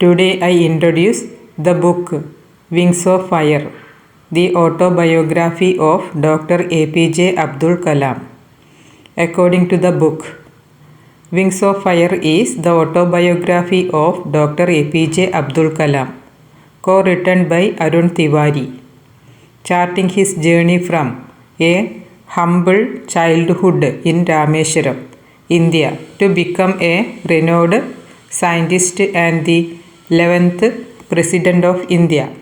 Today I introduce the book Wings of Fire, the autobiography of Dr. A.P.J. Abdul Kalam. According to the book, Wings of Fire is the autobiography of Dr. A.P.J. Abdul Kalam, co-written by Arun Tiwari, charting his journey from a humble childhood in Rameswaram, India, to become a renowned scientist and the 11th President of India.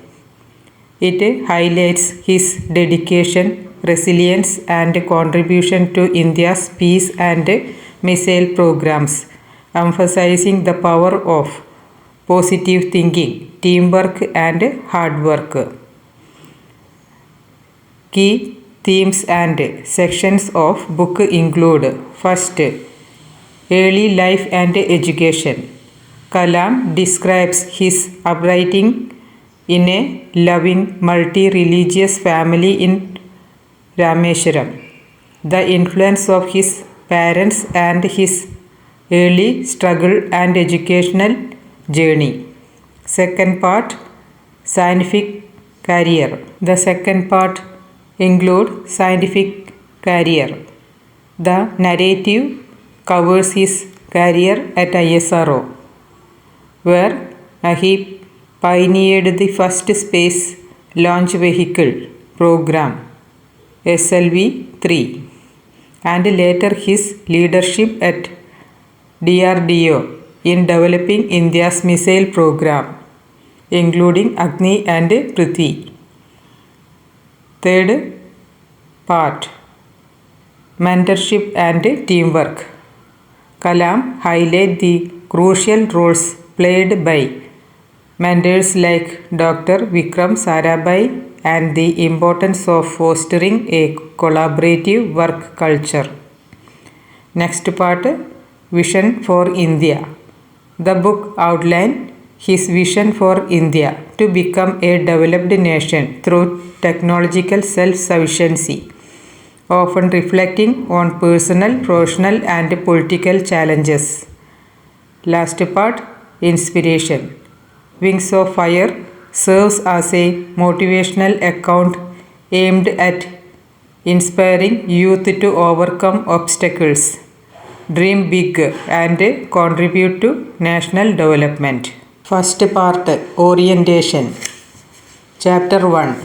It highlights his dedication, resilience, and contribution to India's peace and missile programs, emphasizing the power of positive thinking, teamwork, and hard work. Key themes and sections of book include: first, early life and education. Kalam describes his upbringing in a loving, multi-religious family in Rameswaram, the influence of his parents, and his early struggle and educational journey. Second part, scientific career. The second part includes scientific career. The narrative covers his career at ISRO, where he pioneered the first space launch vehicle program SLV-3, and later his leadership at DRDO in developing India's missile program, including Agni and Prithvi. Third part, mentorship and teamwork. Kalam highlights the crucial roles played by mentors like Dr. Vikram Sarabhai and the importance of fostering a collaborative work culture. Next part, vision for India. The book outlines his vision for India to become a developed nation through technological self-sufficiency, often reflecting on personal, professional, and political challenges. Last part, inspiration. Wings of Fire serves as a motivational account aimed at inspiring youth to overcome obstacles, dream big, and contribute to national development. First part, orientation. Chapter 1.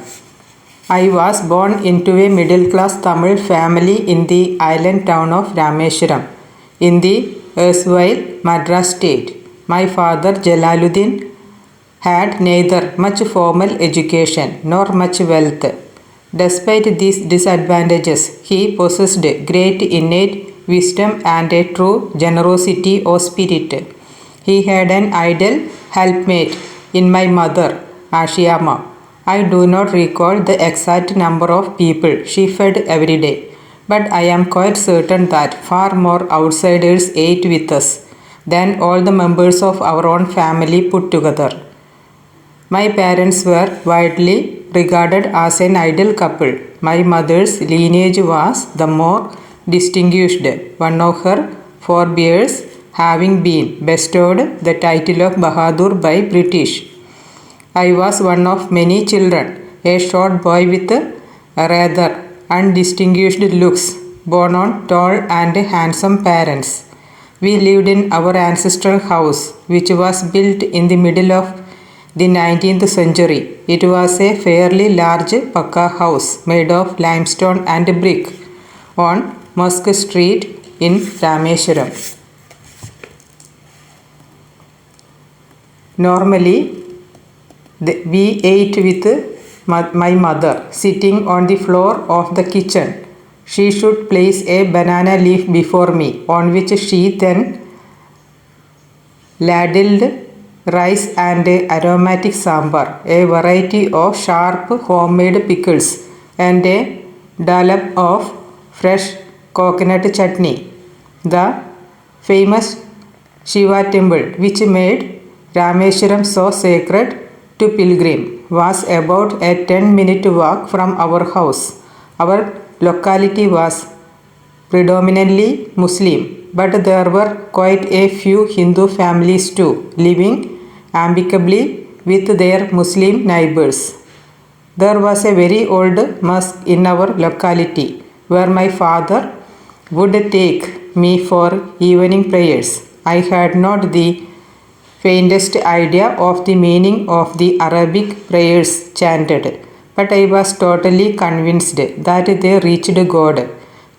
I was born into a middle-class Tamil family in the island town of Rameswaram in the erstwhile Madras state. My father Jalaluddin had neither much formal education nor much wealth. Despite these disadvantages, he possessed great innate wisdom and a true generosity of spirit. He had an ideal helpmate in my mother, Ashiyama. I do not recall the exact number of people she fed every day, but I am quite certain that far more outsiders ate with us than all the members of our own family put together. My parents were widely regarded as an ideal couple. My mother's lineage was the more distinguished, one of her forebears having been bestowed the title of Bahadur by British. I was one of many children, a short boy with rather undistinguished looks, born on tall and handsome parents. We lived in our ancestral house, which was built in the middle of the 19th century. It was a fairly large Pakka house made of limestone and brick on Musk Street in Rameswaram. Normally, we ate with my mother sitting on the floor of the kitchen. She should place a banana leaf before me, on which she then ladled rice and aromatic sambar, a variety of sharp homemade pickles, and a dollop of fresh coconut chutney. The famous Shiva temple, which made Rameswaram so sacred to pilgrim, was about a 10-minute walk from our house. Our locality was predominantly Muslim, but there were quite a few Hindu families too, living amicably with their Muslim neighbors. There was a very old mosque in our locality where my father would take me for evening prayers. I had not the faintest idea of the meaning of the Arabic prayers chanted, but I was totally convinced that they reached God.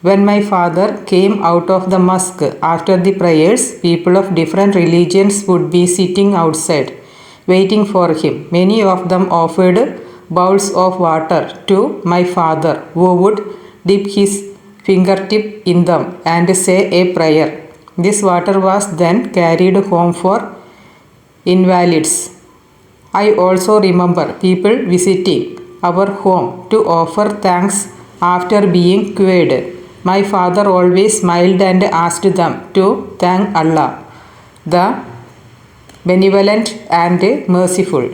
When my father came out of the mosque after the prayers, people of different religions would be sitting outside, waiting for him. Many of them offered bowls of water to my father, who would dip his fingertip in them and say a prayer. This water was then carried home for invalids. I also remember people visiting our home to offer thanks after being cured. My father always smiled and asked them to thank Allah, the benevolent and merciful.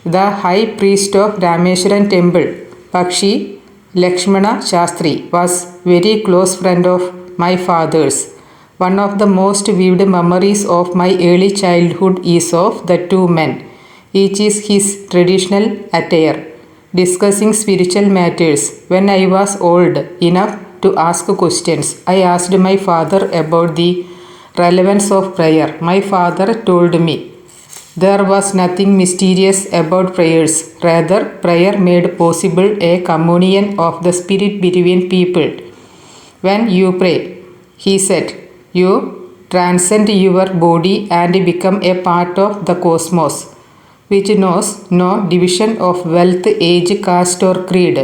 The high priest of Rameswaram temple, Pakshi Lakshmana Shastri, was very close friend of my father's. One of the most vivid memories of my early childhood is of the two men, each is his traditional attire, discussing spiritual matters. When I was old enough to ask questions, I asked my father about the relevance of prayer. My father told me there was nothing mysterious about prayers. Rather, prayer made possible a communion of the spirit between people. When you pray, he said, you transcend your body and become a part of the cosmos, which knows no division of wealth, age, caste, or creed.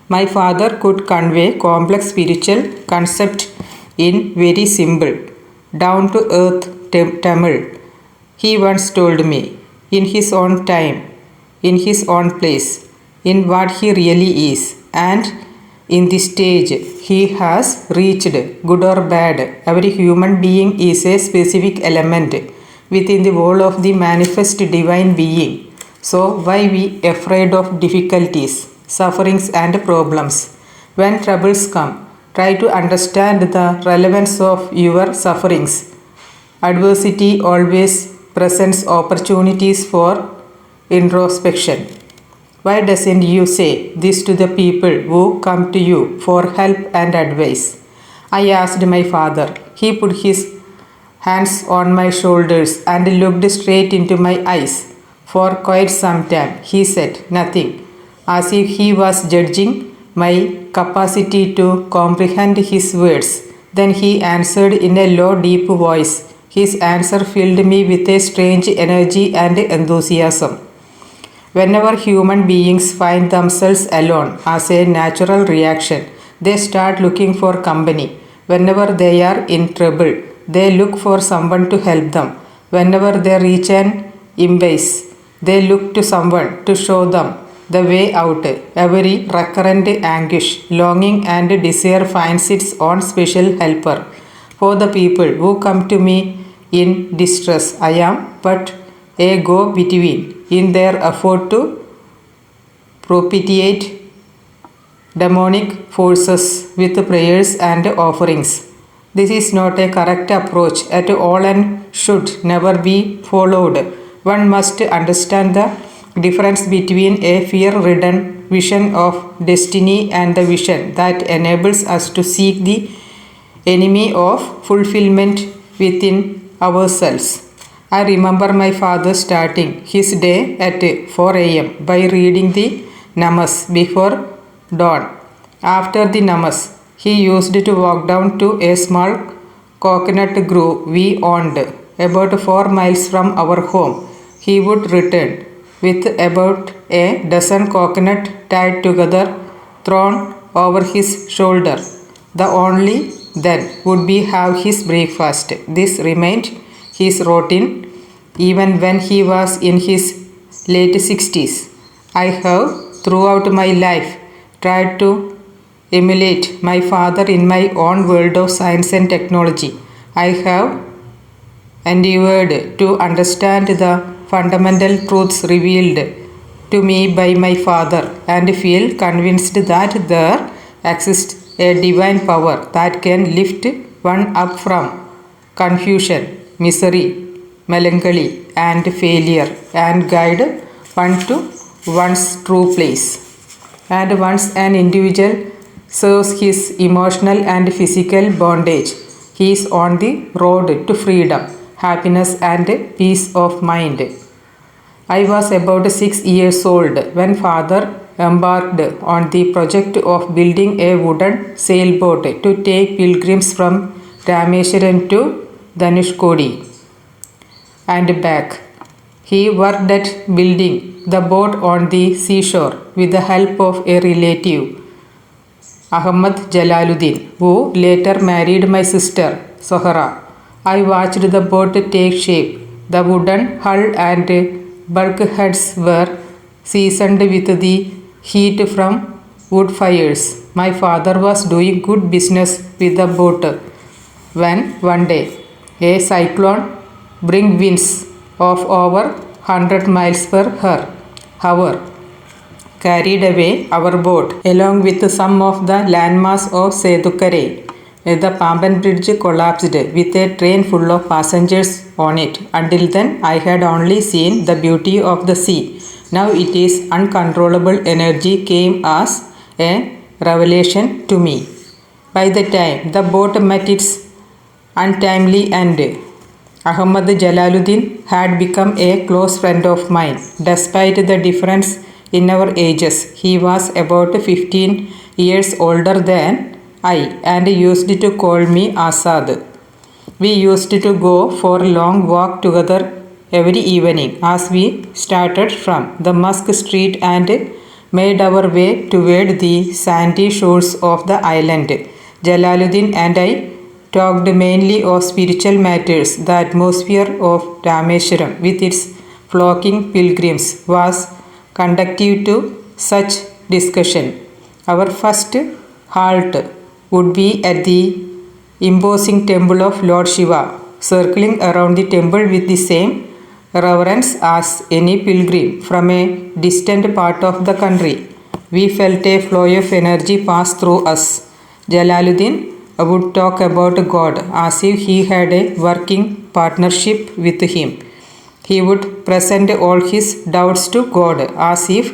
My father could convey complex spiritual concepts in very simple, down-to-earth Tamil. He once told me, in his own time, in his own place, in what he really is, and in the stage he has reached, good or bad, every human being is a specific element within the whole of the manifest divine being. So why be afraid of difficulties, sufferings and problems? When troubles come, try to understand the relevance of your sufferings. Adversity always presents opportunities for introspection. Why doesn't you say this to the people who come to you for help and advice? I asked my father. He put his hands on my shoulders and looked straight into my eyes. For quite some time he said nothing, as if he was judging my capacity to comprehend his words. Then he answered in a low, deep voice. His answer filled me with a strange energy and enthusiasm. Whenever human beings find themselves alone, as a natural reaction, they start looking for company. Whenever they are in trouble, they look for someone to help them. Whenever they reach an impasse, they look to someone to show them the way out. Every recurrent anguish, longing and desire finds its own special helper. For the people who come to me in distress, I am but a go-between in their effort to propitiate demonic forces with prayers and offerings. This is not a correct approach at all and should never be followed. One must understand the difference between a fear-ridden vision of destiny and the vision that enables us to seek the enemy of fulfillment within ourselves. I remember my father starting his day at 4 a.m. by reading the namas before dawn. After the namas, he used to walk down to a small coconut grove we owned about 4 miles from our home. He would return with about a dozen coconuts tied together, thrown over his shoulder. The only then would be have his breakfast. This remained his routine even when he was in his late 60s. I have throughout my life tried to emulate my father in my own world of science and technology. I have endeavored to understand the fundamental truths revealed to me by my father and feel convinced that there exists a divine power that can lift one up from confusion, misery, melancholy, and failure, and guide one to one's true place. And once an individual serves his emotional and physical bondage, he is on the road to freedom, happiness, and peace of mind. I was about 6 years old when father embarked on the project of building a wooden sailboat to take pilgrims from Rameswaram to Dhanushkodi and back. He worked at building the boat on the seashore with the help of a relative, Ahmad Jalaluddin, who later married my sister, Sohra. I watched the boat take shape. The wooden hull and bulkheads were seasoned with the heat from wood fires. My father was doing good business with the boat when one day a cyclone bring winds of over 100 miles per hour carried away our boat along with some of the landmass of Sedukkare. The Pamban Bridge collapsed with a train full of passengers on it. Until then, I had only seen the beauty of the sea. Now it is uncontrollable energy came as a revelation to me. By the time the boat met its untimely end, Ahmad Jalaluddin had become a close friend of mine. Despite the difference in our ages, he was about 15 years older than I and used to call me Asad. We used to go for a long walk together every evening as we started from the Musk Street and made our way toward the sandy shores of the island. Jalaluddin and I talked mainly of spiritual matters. The atmosphere of Rameswaram with its flocking pilgrims was conducive to such discussion. Our first halt would be at the imposing temple of Lord Shiva, circling around the temple with the same reverence as any pilgrim from a distant part of the country. We felt a flow of energy pass through us. Jalaluddin would talk about God as if he had a working partnership with him. He would present all his doubts to God as if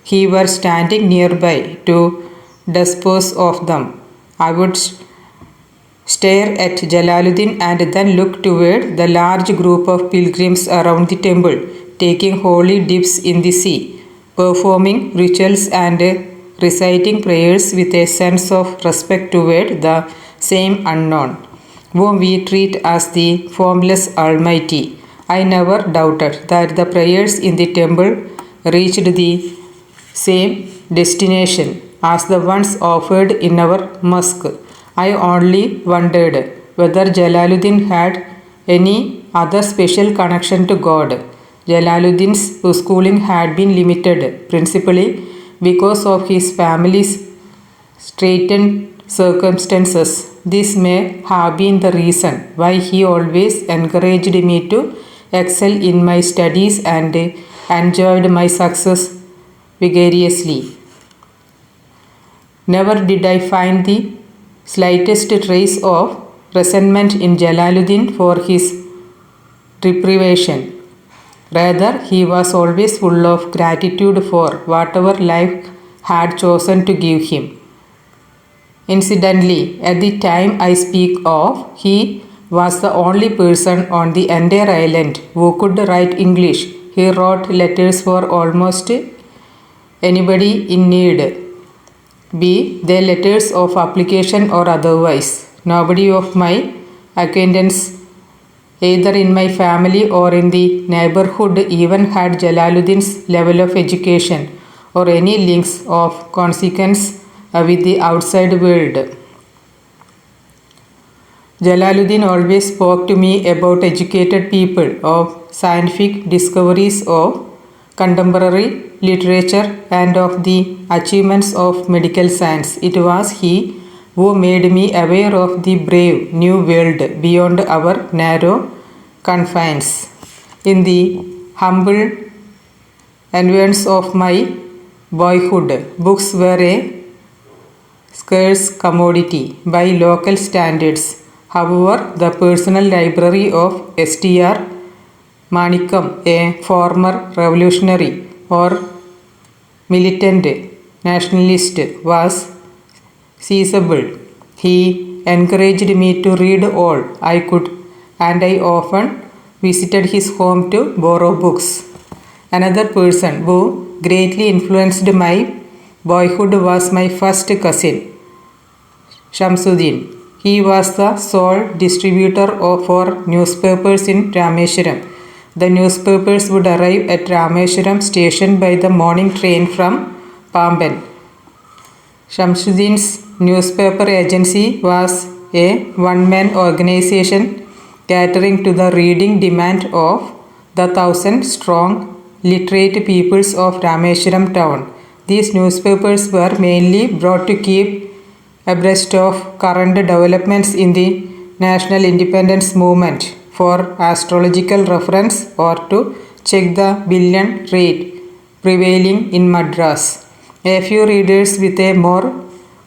he were standing nearby to dispose of them. I would stare at Jalaluddin and then look toward the large group of pilgrims around the temple, taking holy dips in the sea, performing rituals and reciting prayers with a sense of respect toward the same unknown, whom we treat as the formless Almighty. I never doubted that the prayers in the temple reached the same destination as the ones offered in our mosque. I only wondered whether Jalaluddin had any other special connection to God. Jalaluddin's schooling had been limited principally because of his family's straitened circumstances. This may have been the reason why he always encouraged me to excel in my studies and enjoyed my success vicariously. Never did I find the slightest trace of resentment in Jalaluddin for his deprivation. Rather, he was always full of gratitude for whatever life had chosen to give him. Incidentally, at the time I speak of, he was the only person on the entire island who could write English. He wrote letters for almost anybody in need, be they letters of application or otherwise. Nobody of my acquaintance, either in my family or in the neighborhood, even had Jalaluddin's level of education or any links of consequence with the outside world. Jalaluddin always spoke to me about educated people, of scientific discoveries, of contemporary literature, and of the achievements of medical science. It was he who made me aware of the brave new world beyond our narrow confines. In the humble environs of my boyhood, books were a scarce commodity by local standards. However, the personal library of Str. Manikam, a former revolutionary or militant nationalist, was seizable. He encouraged me to read all I could, and I often visited his home to borrow books. Another person who greatly influenced my boyhood was my first cousin, Shamsuddin. He was the sole distributor for newspapers in Rameswaram. The newspapers would arrive at Rameswaram station by the morning train from Pamban. Shamsuddin's newspaper agency was a one-man organization catering to the reading demand of the 1,000-strong literate peoples of Rameswaram town. These newspapers were mainly brought to keep abreast of current developments in the national independence movement, for astrological reference, or to check the billion rate prevailing in Madras. A few readers with a more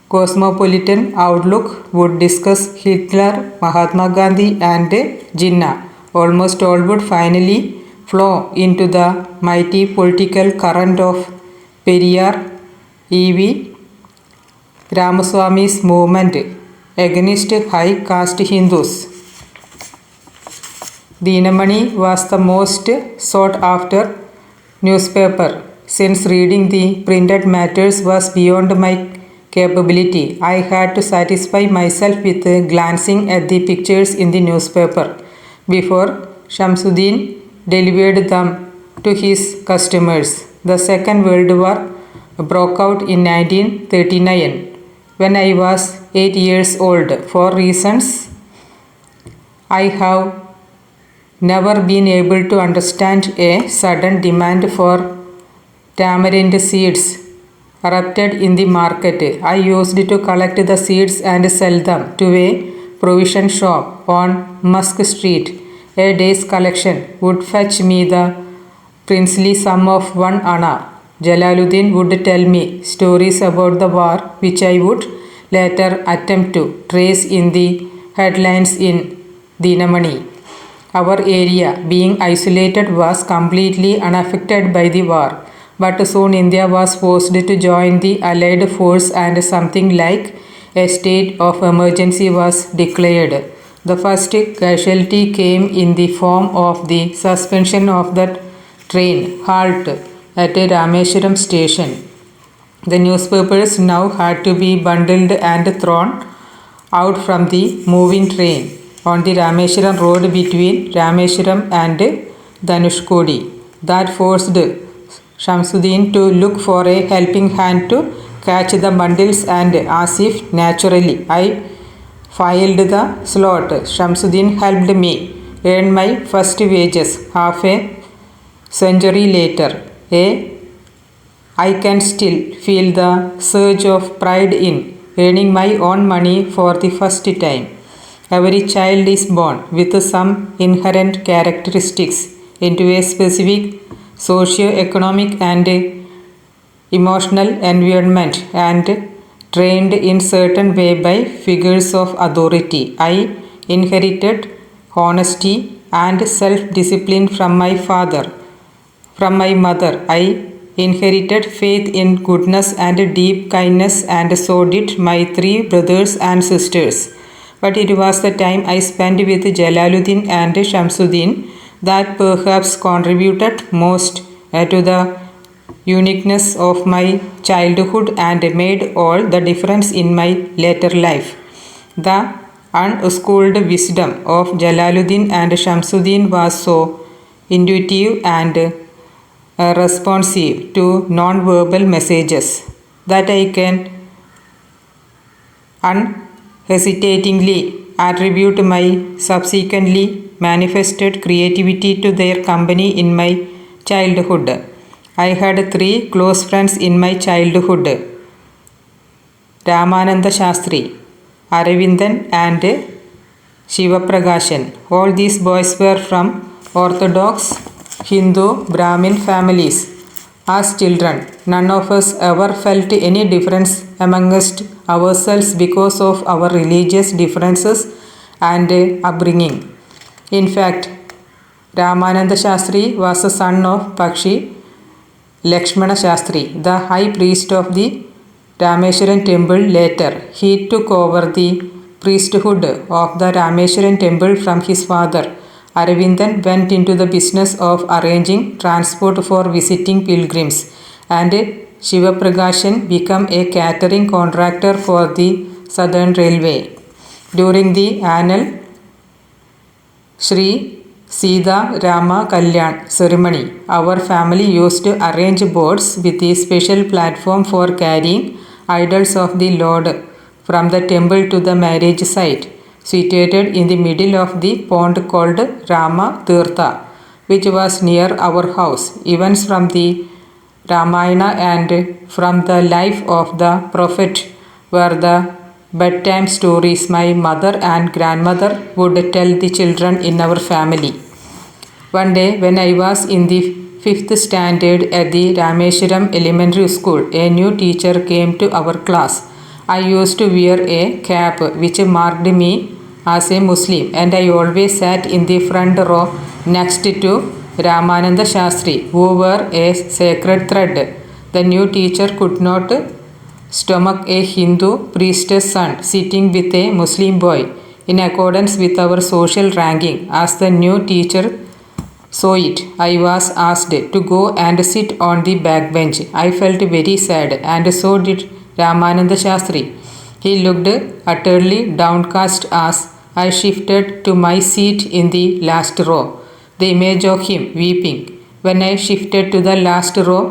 cosmopolitan outlook would discuss Hitler, Mahatma Gandhi, and Jinnah. Almost all would finally flow into the mighty political current of Periyar E.V. Ramaswamy's movement against high caste Hindus. Dinamani was the most sought after newspaper. Since reading the printed matters was beyond my capability, I had to satisfy myself with glancing at the pictures in the newspaper before Shamsuddin delivered them to his customers. The Second World War broke out in 1939 when I was 8 years old. For reasons I have never been able to understand, a sudden demand for tamarind seeds erupted in the market. I used to collect the seeds and sell them to a provision shop on Musk Street. A day's collection would fetch me the princely sum of 1 anna. Jalaluddin would tell me stories about the war which I would later attempt to trace in the headlines in Dinamani. Our area, being isolated, was completely unaffected by the war, but soon India was forced to join the Allied force and something like a state of emergency was declared. The first casualty came in the form of the suspension of the train halt at a Rameswaram station. The newspapers now had to be bundled and thrown out from the moving train on the Rameswaram road between Rameswaram and Dhanushkodi. That forced Shamsuddin to look for a helping hand to catch the bundles, and as if naturally I filed the slot. Shamsuddin helped me earn my first wages half a century later. I can still feel the surge of pride in earning my own money for the first time. Every child is born with some inherent characteristics into a specific socio-economic and emotional environment and trained in certain way by figures of authority. I inherited honesty and self-discipline from my father. From my mother, I inherited faith in goodness and deep kindness, and so did my 3 brothers and sisters. But it was the time I spent with Jalaluddin and Shamsuddin that perhaps contributed most to the uniqueness of my childhood and made all the difference in my later life. The unschooled wisdom of Jalaluddin and Shamsuddin was so intuitive and responsive to non-verbal messages that I can unhesitatingly attribute my subsequently manifested creativity to their company in my childhood. I had 3 close friends in my childhood: Ramananda Shastri, Aravindan, and Shivaprakasan. All these boys were from orthodox Hindu Brahmin families. As children, none of us ever felt any difference amongst ourselves because of our religious differences and upbringing. In fact, Ramananda Shastri was the son of Pakshi Lakshmana Shastri, the high priest of the Rameswaram temple. Later, he took over the priesthood of the Rameswaram temple from his father. Aravindan went into the business of arranging transport for visiting pilgrims, and Shivaprakasan became a catering contractor for the Southern Railway. During the annual Sri Sita Rama Kalyan ceremony, our family used to arrange boats with a special platform for carrying idols of the Lord from the temple to the marriage site, situated in the middle of the pond called Rama Tirtha, which was near our house. Events from the Ramayana and from the life of the prophet were the bedtime stories my mother and grandmother would tell the children in our family. One day, when I was in the 5th standard at the Rameswaram Elementary School, a new teacher came to our class. I used to wear a cap which marked me as a Muslim, and I always sat in the front row next to Ramananda Shastri, who wore a sacred thread. The new teacher could not stomach a Hindu priest's son sitting with a Muslim boy. In accordance with our social ranking, as the new teacher saw it, I was asked to go and sit on the back bench. I felt very sad, and so did Ramananda Shastri. He looked utterly downcast as I shifted to my seat in the last row. The image of him weeping when I shifted to the last row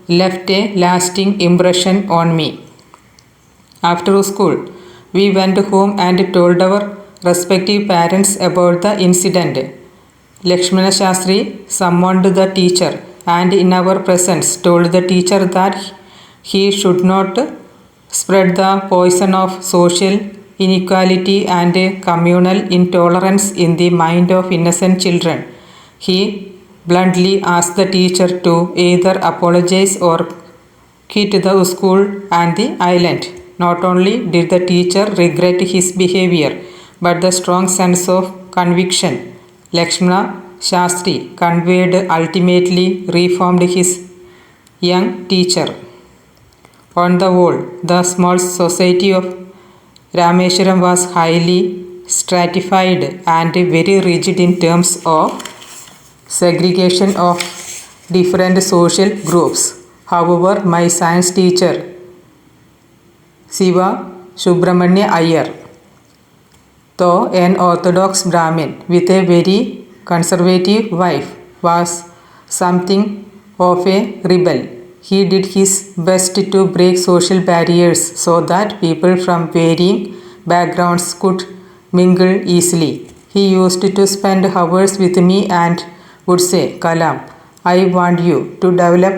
left a lasting impression on me. After school, we went home and told our respective parents about the incident. Lakshmana Shastri summoned the teacher and in our presence told the teacher that he should not spread the poison of social inequality and communal intolerance in the mind of innocent children. He bluntly asked the teacher to either apologize or quit the school and the island. Not only did the teacher regret his behavior, but the strong sense of conviction Lakshmana Shastri conveyed ultimately reformed his young teacher. On the whole, the small society of Rameswaram was highly stratified and very rigid in terms of segregation of different social groups. However, my science teacher, Siva Subramanya Iyer, though an orthodox Brahmin with a very conservative wife, was something of a rebel. He did his best to break social barriers so that people from varying backgrounds could mingle easily. He used to spend hours with me and would say, "Kalam, I want you to develop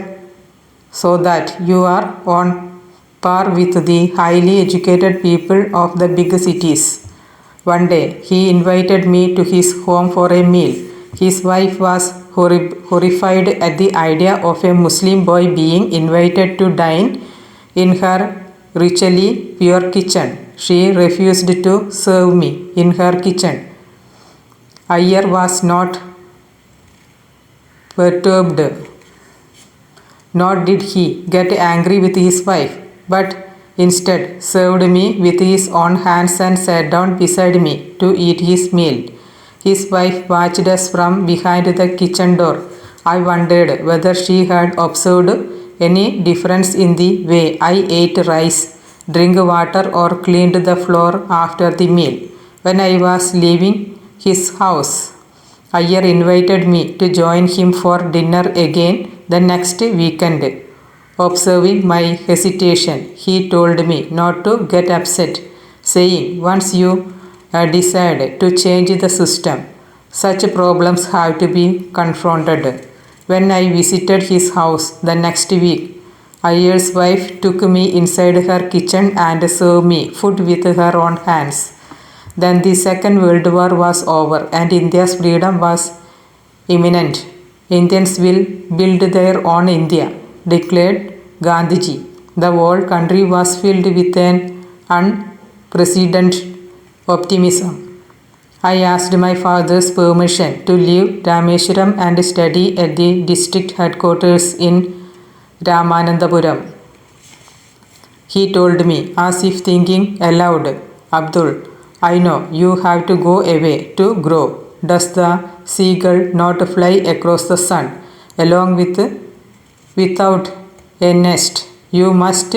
so that you are on par with the highly educated people of the big cities." One day, he invited me to his home for a meal. His wife was horrified at the idea of a Muslim boy being invited to dine in her richly pure kitchen. She refused to serve me in her kitchen. Iyer was not perturbed, nor did he get angry with his wife, but instead served me with his own hands and sat down beside me to eat his meal. His wife watched us from behind the kitchen door. I wondered whether she had observed any difference in the way I ate rice, drank water, or cleaned the floor after the meal. When I was leaving his house, Iyer invited me to join him for dinner again the next weekend. Observing my hesitation, he told me not to get upset, saying, "Once you decide to change the system, such problems have to be confronted." When I visited his house the next week, Iyer's wife took me inside her kitchen and served me food with her own hands. Then the Second World War was over and India's freedom was imminent. "Indians will build their own India," declared Gandhiji. The whole country was filled with an unprecedented optimism. I asked my father's permission to leave Rameswaram and study at the district headquarters in Ramanandapuram. He told me, as if thinking aloud, Abdul, I know you have to go away to grow. Does the seagull not fly across the sun without a nest? You must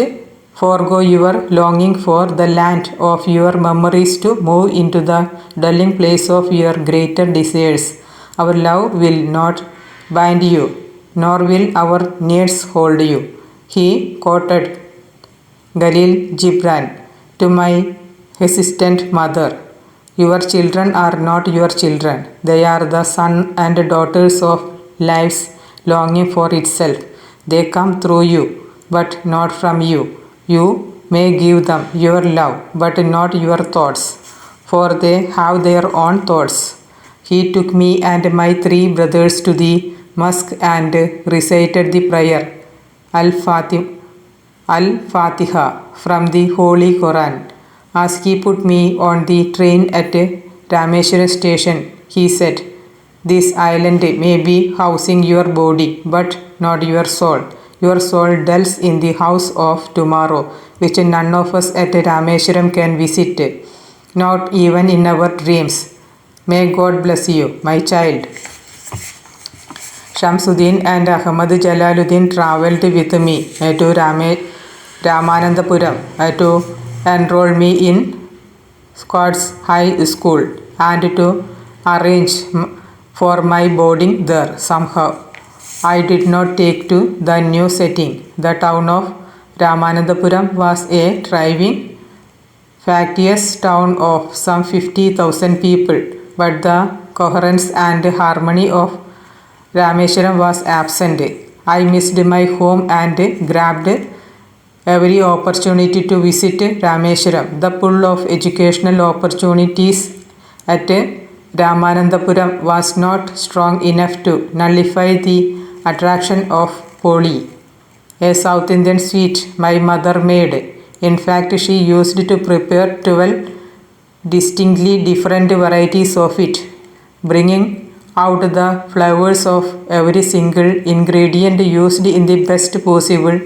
forego your longing for the land of your memories to move into the dwelling place of your greater desires. Our love will not bind you, nor will our needs hold you. He quoted Khalil Gibran to my hesitant mother. Your children are not your children. They are the sons and daughters of life's longing for itself. They come through you, but not from you. You may give them your love, but not your thoughts, for they have their own thoughts. He took me and my 3 brothers to the mosque and recited the prayer Al-Fatiha from the Holy Quran. As he put me on the train at Rameswaram station, he said, this island may be housing your body, but not your soul. Your soul dwells in the house of tomorrow, which none of us at Rameswaram can visit, not even in our dreams. May God bless you, my child. Shamsuddin and Ahmad Jalaluddin travelled with me to Ramanandapuram to enroll me in Scots High School and to arrange for my boarding there. Somehow I did not take to the new setting. The town of Ramanandapuram was a thriving, factious town of some 50,000 people, but the coherence and harmony of Rameswaram was absent. I missed my home and grabbed every opportunity to visit Rameswaram. The pull of educational opportunities at Ramanandapuram was not strong enough to nullify the attraction of Poli, a South Indian sweet my mother made. In fact, she used to prepare 12 distinctly different varieties of it, bringing out the flavors of every single ingredient used in the best possible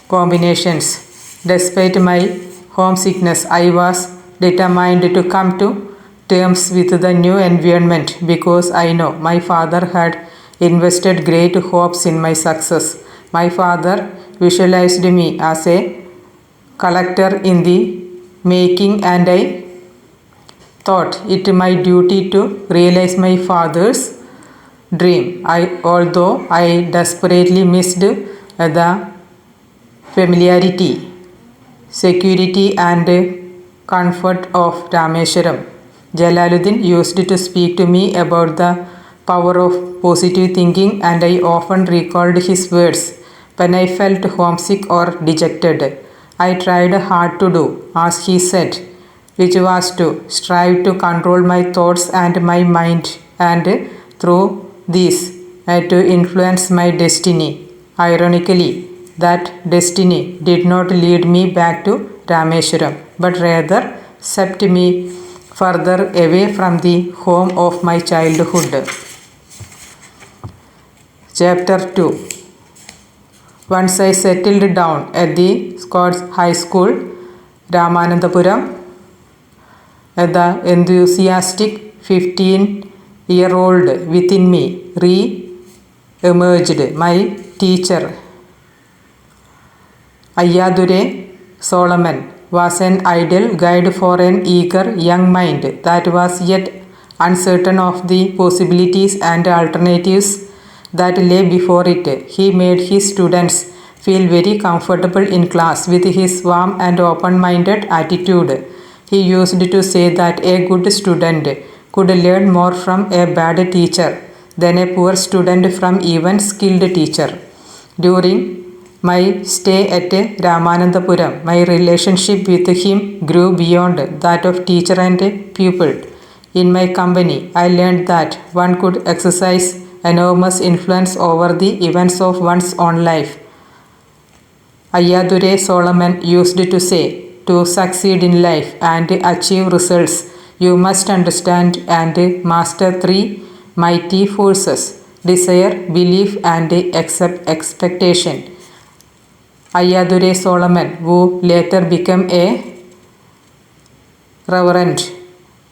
combinations. Despite my homesickness, I was determined to come to terms with the new environment because I know my father had invested great hopes in my success. My father visualized me as a collector in the making, and I thought it my duty to realize my father's dream. Although I desperately missed the familiarity, security and comfort of Rameswaram, Jalaluddin used to speak to me about the power of positive thinking, and I often recalled his words when I felt homesick or dejected. I tried hard to do as he said, which was to strive to control my thoughts and my mind, and through this to influence my destiny. Ironically, that destiny did not lead me back to Rameswaram, but rather swept me further away from the home of my childhood. Chapter 2. Once I settled down at the Scots High School, Ramanandapuram, the enthusiastic 15-year-old within me re-emerged. My teacher, A.P.J. Solomon, was an ideal guide for an eager young mind that was yet uncertain of the possibilities and alternatives that lay before it. He made his students feel very comfortable in class with his warm and open-minded attitude. He used to say that a good student could learn more from a bad teacher than a poor student from even skilled teacher. During my stay at Ramanandapuram, my relationship with him grew beyond that of teacher and pupil. In my company, I learned that one could exercise enormous influence over the events of one's own life. A.P.J. Solomon used to say, to succeed in life and achieve results, You must understand and master three mighty forces: desire, belief, and expectation. Ayyadurai Solomon, who later became a reverend,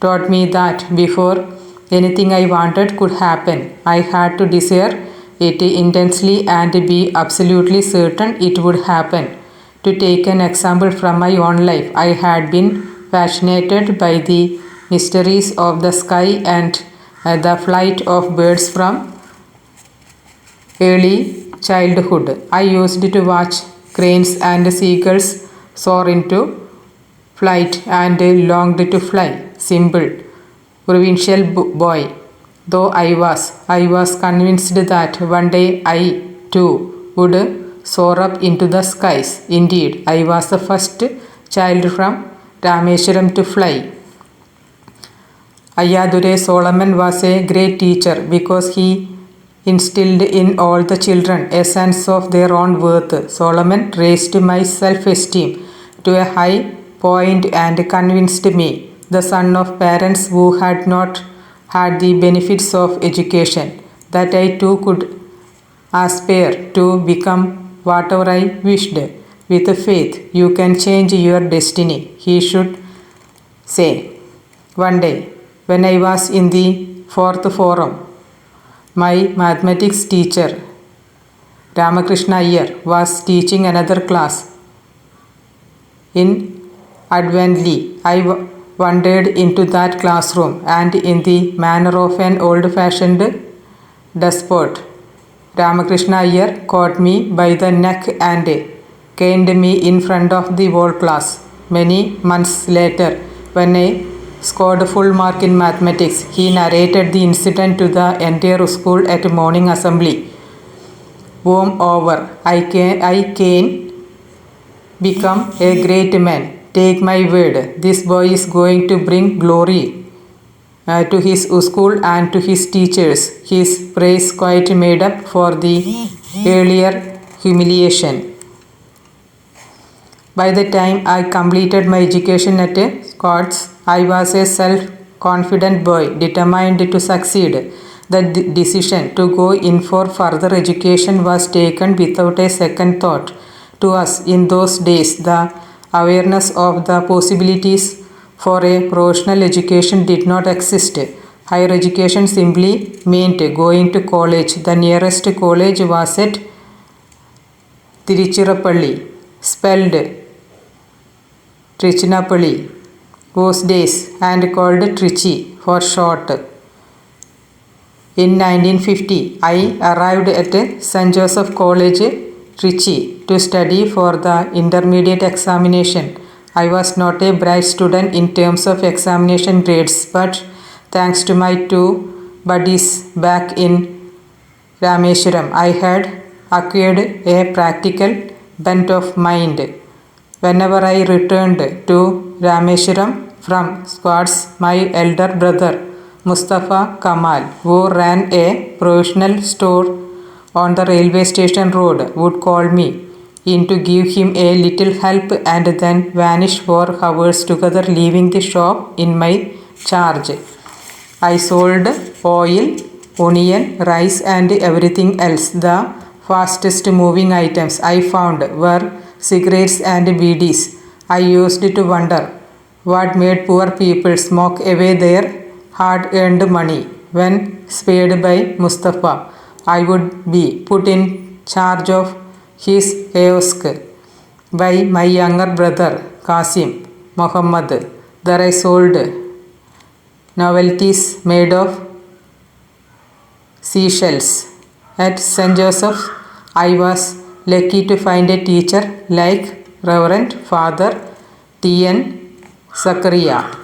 taught me that before anything I wanted could happen, I had to desire it intensely and be absolutely certain it would happen. To take an example from my own life, I had been fascinated by the mysteries of the sky and the flight of birds from early childhood. I used to watch cranes and seagulls soar into flight and longed to fly. Simple provincial boy though I was convinced that one day I too would soar up into the skies. Indeed, I was the first child from Rameswaram to fly. Ayyadurai Solomon was a great teacher because he instilled in all the children a sense of their own worth. Solomon raised my self-esteem to a high point and convinced me, the son of parents who had not had the benefits of education, that I too could aspire to become whatever I wished. With faith, you can change your destiny, he should say. One day, when I was in the fourth form, my mathematics teacher, Ramakrishna Iyer, was teaching another class. Inadvertently, I wandered into that classroom and, in the manner of an old-fashioned despot, Ramakrishna Iyer caught me by the neck and caned me in front of the whole class. Many months later, when I scored full mark in mathematics, he narrated the incident to the entire school at morning assembly. Boom over. I can become a great man. Take my word, this boy is going to bring glory to his school and to his teachers. His praise quite made up for the earlier humiliation. By the time I completed my education at Scots, I was a self-confident boy determined to succeed. The decision to go in for further education was taken without a second thought. To us in those days, the awareness of the possibilities for a professional education did not exist. Higher education simply meant going to college. The nearest college was at Tiruchirappalli, spelled Trichinapalli, those days, and called Trichy for short. In 1950, I arrived at St. Joseph College, Trichy, to study for the intermediate examination. I was not a bright student in terms of examination grades, but thanks to my two buddies back in Rameswaram, I had acquired a practical bent of mind. Whenever I returned to Rameswaram from Scots, my elder brother Mustafa Kamal, who ran a provisional store on the railway station road, would call me in to give him a little help and then vanish for hours together, leaving the shop in my charge. I sold oil, onion, rice and everything else. The fastest moving items I found were cigarettes and beedies. I used to wonder what made poor people smoke away their hard-earned money. When spared by Mustafa, I would be put in charge of his kiosk by my younger brother Qasim Muhammad. There I sold novelties made of seashells. At St. Joseph's, I was lucky to find a teacher like Reverend Father T.N. Zakaria.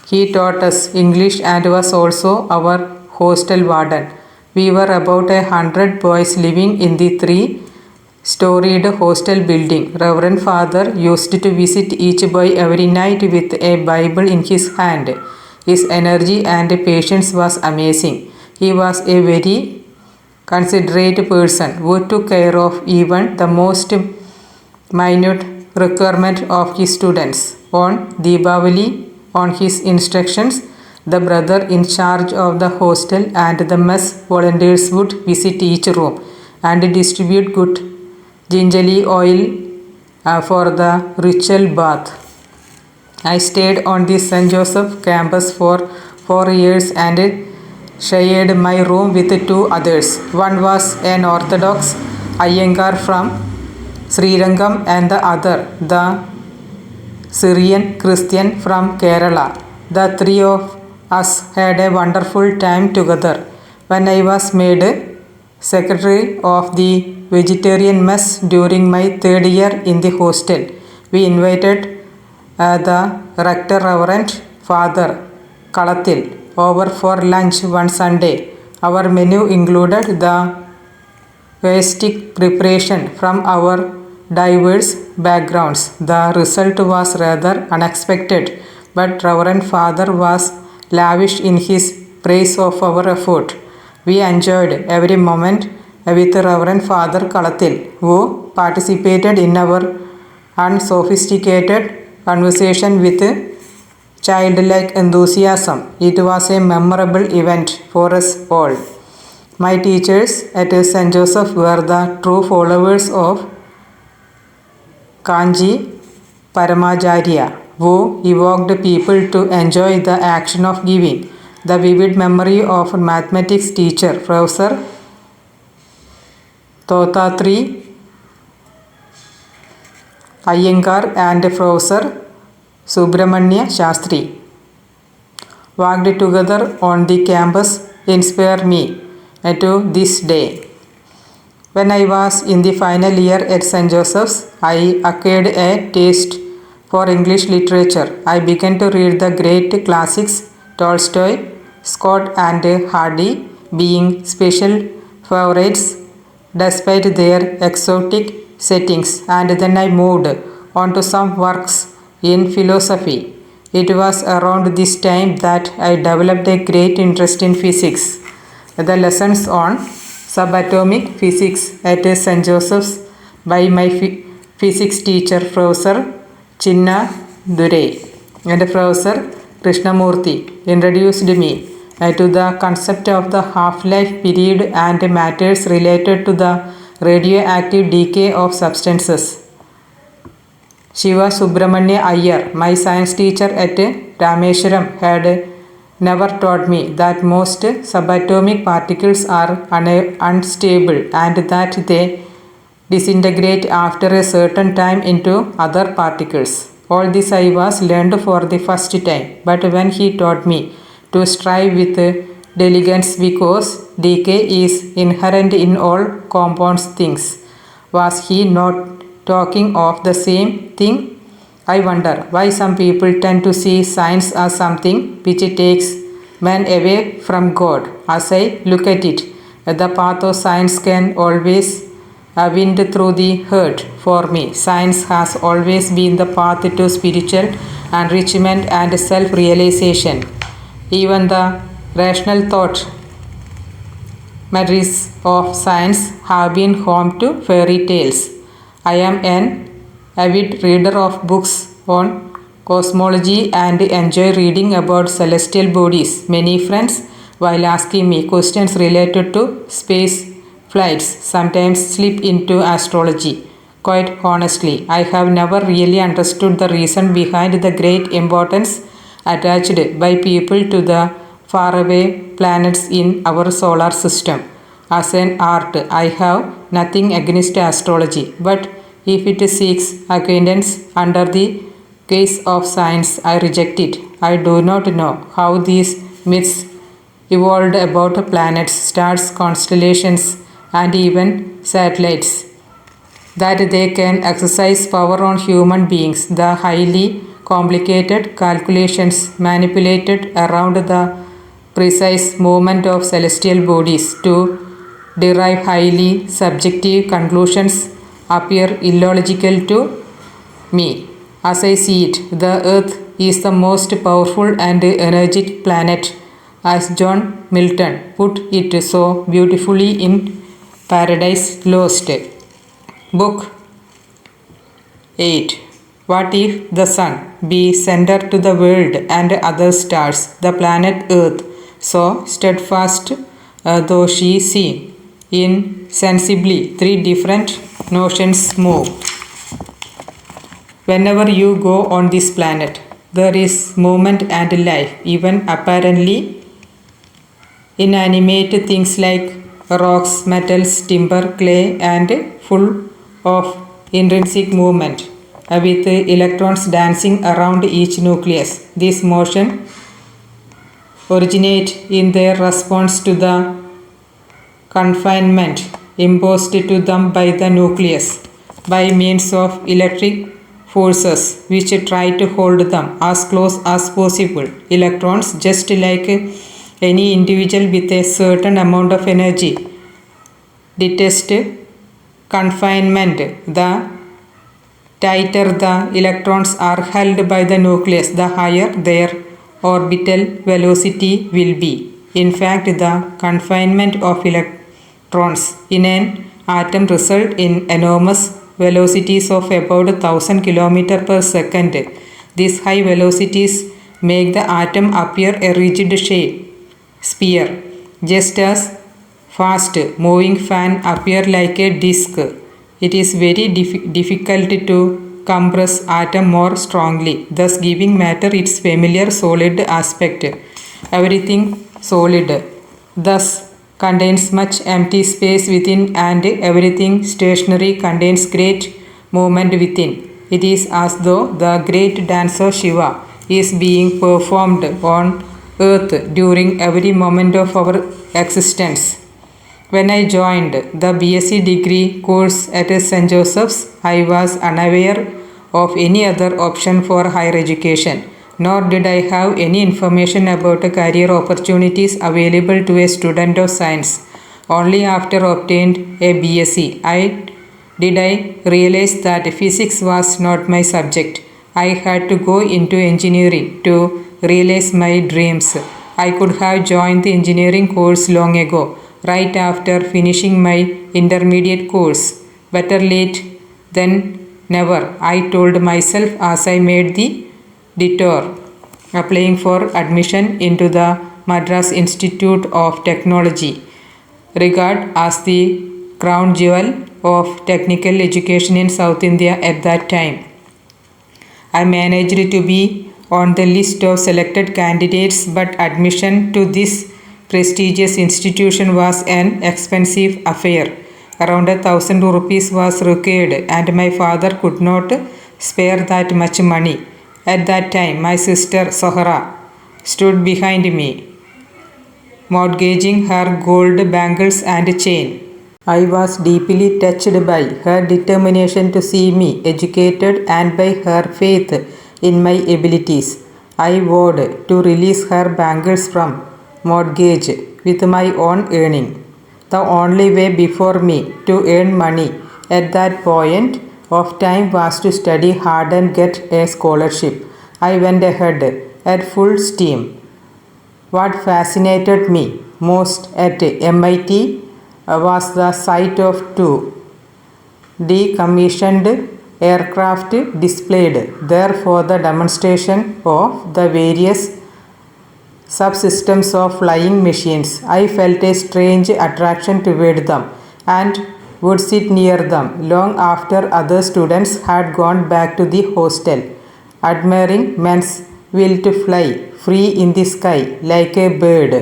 He taught us English and was also our hostel warden. We were about 100 boys living in the three-storied hostel building. Reverend Father used to visit each boy every night with a Bible in his hand. His energy and patience was amazing. He was a very considerate person who took care of even the most minute requirement of his students. On Deepavali On his instructions, the brother in charge of the hostel and the mess volunteers would visit each room and distribute good gingerly oil for the ritual bath. I stayed on the St. Joseph campus for 4 years and shared my room with two others. One was an Orthodox Iyengar from Srirangam and the other the Syrian Christian from Kerala. The three of us had a wonderful time together. When I was made secretary of the vegetarian mess during my third year in the hostel, we invited the rector Reverend Father Kalathil over for lunch one Sunday. Our menu included the Eucharistic preparation from our diverse backgrounds. The result was rather unexpected, but Reverend Father was lavish in his praise of our effort. We enjoyed every moment with Reverend Father Kalathil, who participated in our unsophisticated conversation with childlike enthusiasm. It was a memorable event for us all. My teachers at St. Joseph were the true followers of Kanji Paramacharya, who evoked people to enjoy the action of giving. The vivid memory of mathematics teacher Professor Thotatri Iyengar and Professor Subramanya Shastri worked together on the campus inspire me to this day. When I was in the final year at St. Joseph's, I acquired a taste for English literature. I began to read the great classics, Tolstoy, Scott and Hardy being special favorites despite their exotic settings, and then I moved on to some works in philosophy. It was around this time that I developed a great interest in physics. The lessons on subatomic physics at St. Joseph's by my physics teacher Professor Chinna Durai and Professor Krishnamurthy introduced me to the concept of the half-life period and matters related to the radioactive decay of substances. Shiva Subramanya Iyer, my science teacher at Rameswaram, had never taught me that most subatomic particles are unstable and that they disintegrate after a certain time into other particles. All this I was learned for the first time, but when he taught me to strive with diligence because decay is inherent in all compound things, was he not talking of the same thing? I wonder why some people tend to see science as something which takes man away from God. As I look at it, the path of science can always wind through the hurt. For me, science has always been the path to spiritual enrichment and self-realization. Even the rational thought matters of science have been home to fairy tales. I am an avid reader of books on cosmology and enjoy reading about celestial bodies. Many friends, while asking me questions related to space flights, sometimes slip into astrology. Quite honestly, I have never really understood the reason behind the great importance attached by people to the faraway planets in our solar system. As an art, I have nothing against astrology, but if it seeks acquaintance under the guise of science, I reject it. I do not know how these myths evolved about planets, stars, constellations, and even satellites, that they can exercise power on human beings. The highly complicated calculations manipulated around the precise movement of celestial bodies to derive highly subjective conclusions appear illogical to me. As I see it, the Earth is the most powerful and energetic planet, as John Milton put it so beautifully in Paradise Lost. Book 8. What if the sun be center to the world and other stars, the planet Earth, so steadfast though she seem, insensibly three different notions move. Whenever you go on this planet, there is movement and life, even apparently inanimate things like rocks, metals, timber, clay, and full of intrinsic movement, with electrons dancing around each nucleus. This motion originates in their response to the confinement imposed to them by the nucleus by means of electric forces which try to hold them as close as possible. Electrons, just like any individual with a certain amount of energy, detest confinement. The tighter the electrons are held by the nucleus, the higher their orbital velocity will be. In fact, the confinement of electrons in an atom result in enormous velocities of about 1000 km per second. These high velocities make the atom appear a rigid shape, sphere, just as fast moving fan appear like a disk. It is very difficult to compress atom more strongly, thus giving matter its familiar solid aspect. Everything solid thus contains much empty space within, and everything stationary contains great movement within. It is as though the great dance of Shiva is being performed on earth during every moment of our existence. When I joined the BSc degree course at St. Joseph's, I was unaware of any other option for higher education, nor did I have any information about career opportunities available to a student of science. Only after obtained a BSc did I realize that physics was not my subject. I had to go into engineering to realize my dreams. I could have joined the engineering course long ago, right after finishing my intermediate course. Better late than never, I told myself as I made the detour, applying for admission into the Madras Institute of Technology, regarded as the crown jewel of technical education in South India at that time. I managed to be on the list of selected candidates, but admission to this prestigious institution was an expensive affair. Around 1,000 rupees was required, and my father could not spare that much money. At that time, my sister Sohra stood behind me, mortgaging her gold bangles and chain. I was deeply touched by her determination to see me educated and by her faith in my abilities. I vowed to release her bangles from mortgage with my own earning. The only way before me to earn money at that point of time was to study hard and get a scholarship. I went ahead at full steam. What fascinated me most at MIT was the sight of two decommissioned aircraft displayed there for the demonstration of the various subsystems of flying machines. I felt a strange attraction toward them and would sit near them long after other students had gone back to the hostel, admiring men's will to fly free in the sky like a bird.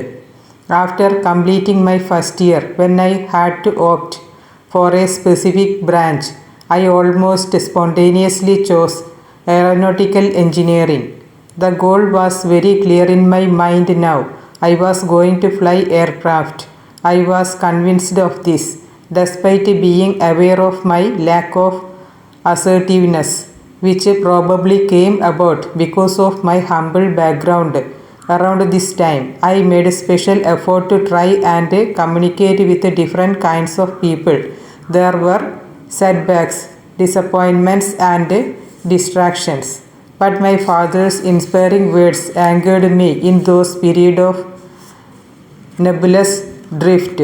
After completing my first year, when I had to opt for a specific branch, I almost spontaneously chose aeronautical engineering. The goal was very clear in my mind now. I was going to fly aircraft. I was convinced of this, despite being aware of my lack of assertiveness, which probably came about because of my humble background. Around this time, I made a special effort to try and communicate with different kinds of people. There were setbacks, disappointments, and distractions. But my father's inspiring words angered me in those periods of nebulous drift.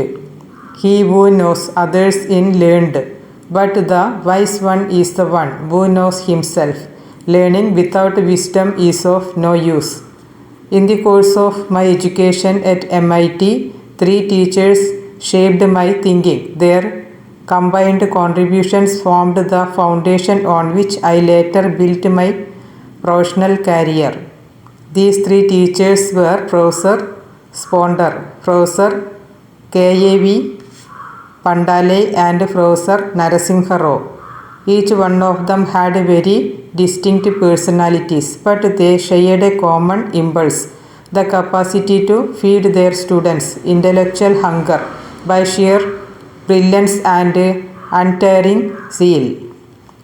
He who knows others is learned, but the wise one is the one who knows himself. Learning without wisdom is of no use. In the course of my education at MIT, 3 teachers shaped my thinking. Their combined contributions formed the foundation on which I later built my professional career. These 3 teachers were Professor Sponder, Professor K.A.V. Pandale and Professor Narasimha Rao. Each one of them had very distinct personalities, but they shared a common impulse, the capacity to feed their students' intellectual hunger by sheer brilliance and untiring zeal.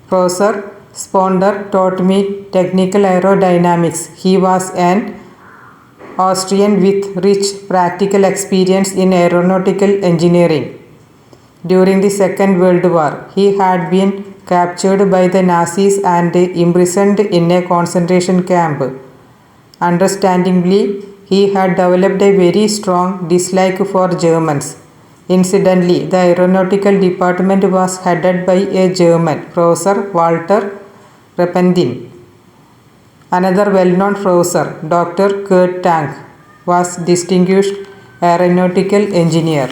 Professor Sponder taught me technical aerodynamics. He was an Austrian with rich practical experience in aeronautical engineering. During the Second World War, he had been captured by the Nazis and imprisoned in a concentration camp. Understandably, he had developed a very strong dislike for Germans. Incidentally, the aeronautical department was headed by a German, Professor Walter Repentin. Another well-known professor, Dr. Kurt Tank, was distinguished aeronautical engineer.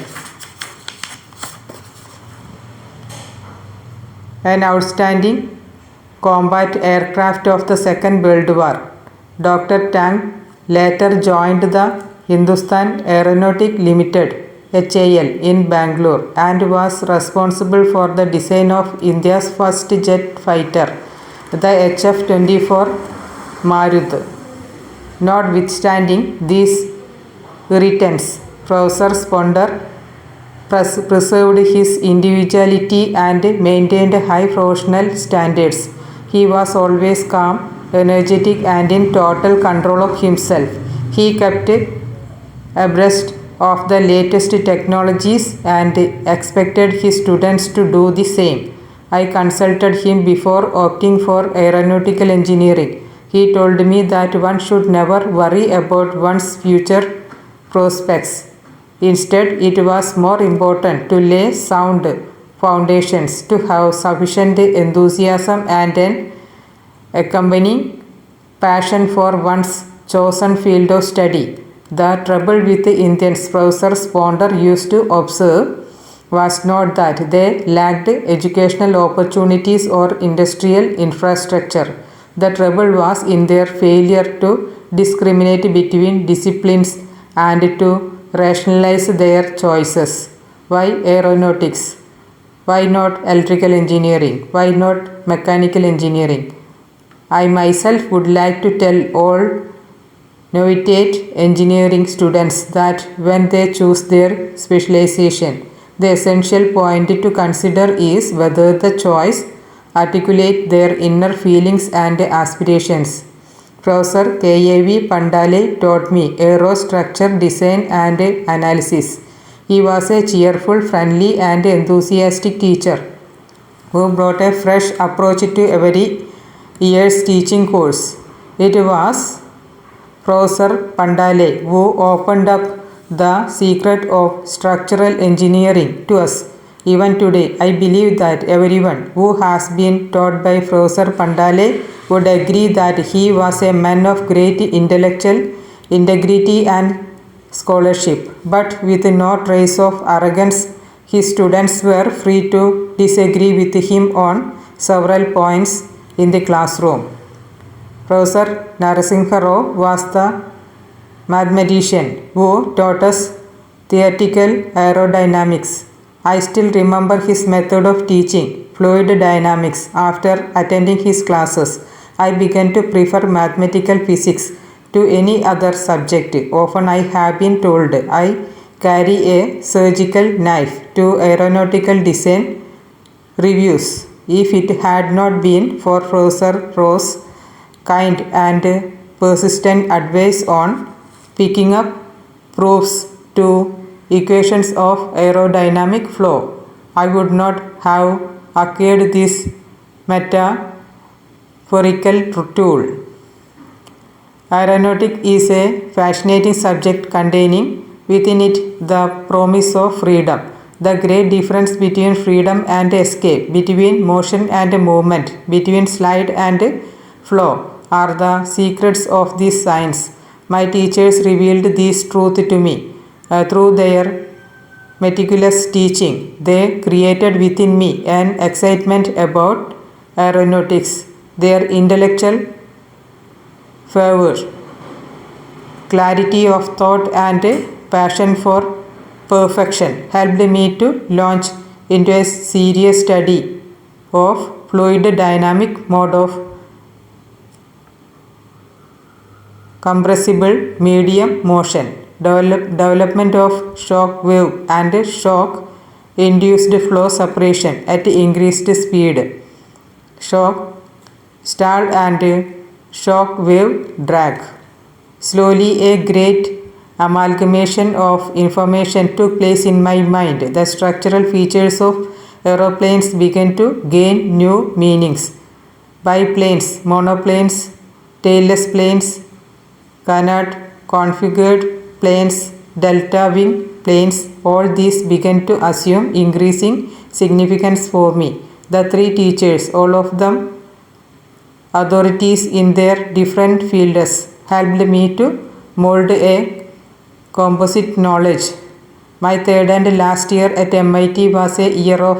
An outstanding combat aircraft of the Second World War, Dr. Tang later joined the Hindustan Aeronautic Limited (HAL) in Bangalore and was responsible for the design of India's first jet fighter, the HF-24 Marud. Notwithstanding these irritants, Professor Sponder preserved his individuality and maintained high professional standards. He was always calm, energetic, and in total control of himself. He kept abreast of the latest technologies and expected his students to do the same. I consulted him before opting for aeronautical engineering. He told me that one should never worry about one's future prospects. Instead, it was more important to lay sound foundations, to have sufficient enthusiasm and an accompanying passion for one's chosen field of study. The trouble with the Indians, Professor Sponder used to observe, was not that they lacked educational opportunities or industrial infrastructure. The trouble was in their failure to discriminate between disciplines and to rationalize their choices. Why aeronautics? Why not electrical engineering? Why not mechanical engineering? I myself would like to tell all novitate engineering students that when they choose their specialization, the essential point to consider is whether the choice articulate their inner feelings and aspirations. Professor K.A.V. Pandale taught me aerostructure design and analysis. He was a cheerful, friendly, and enthusiastic teacher who brought a fresh approach to every year's teaching course. It was Professor Pandale who opened up the secret of structural engineering to us. Even today, I believe that everyone who has been taught by Professor Pandale would agree that he was a man of great intellectual integrity and scholarship, but with no trace of arrogance. His students were free to disagree with him on several points in the classroom. Professor Narasimha Rao was the mathematician who taught us theoretical aerodynamics. I still remember his method of teaching fluid dynamics. After attending his classes, I began to prefer mathematical physics to any other subject. Often I have been told I carry a surgical knife to aeronautical design reviews. If it had not been for Professor Rowe's kind and persistent advice on picking up proofs to equations of aerodynamic flow, I would not have acquired this metaphorical tool. Aeronautic is a fascinating subject containing within it the promise of freedom. The great difference between freedom and escape, between motion and movement, between slide and flow are the secrets of this science. My teachers revealed this truth to me through their meticulous teaching. They created within me an excitement about aeronautics. Their intellectual fervor, clarity of thought, and passion for perfection helped me to launch into a serious study of fluid dynamic mode of compressible medium motion, development of shock wave and shock induced flow separation at increased speed, shock stall and shock wave drag. Slowly a great amalgamation of information took place in my mind. The structural features of aeroplanes began to gain new meanings. Biplanes, monoplanes, tailless planes, canard configured planes, delta wing planes, all these began to assume increasing significance for me. The three teachers, all of them authorities in their different fields, helped me to mold a composite knowledge. My third and last year at MIT was a year of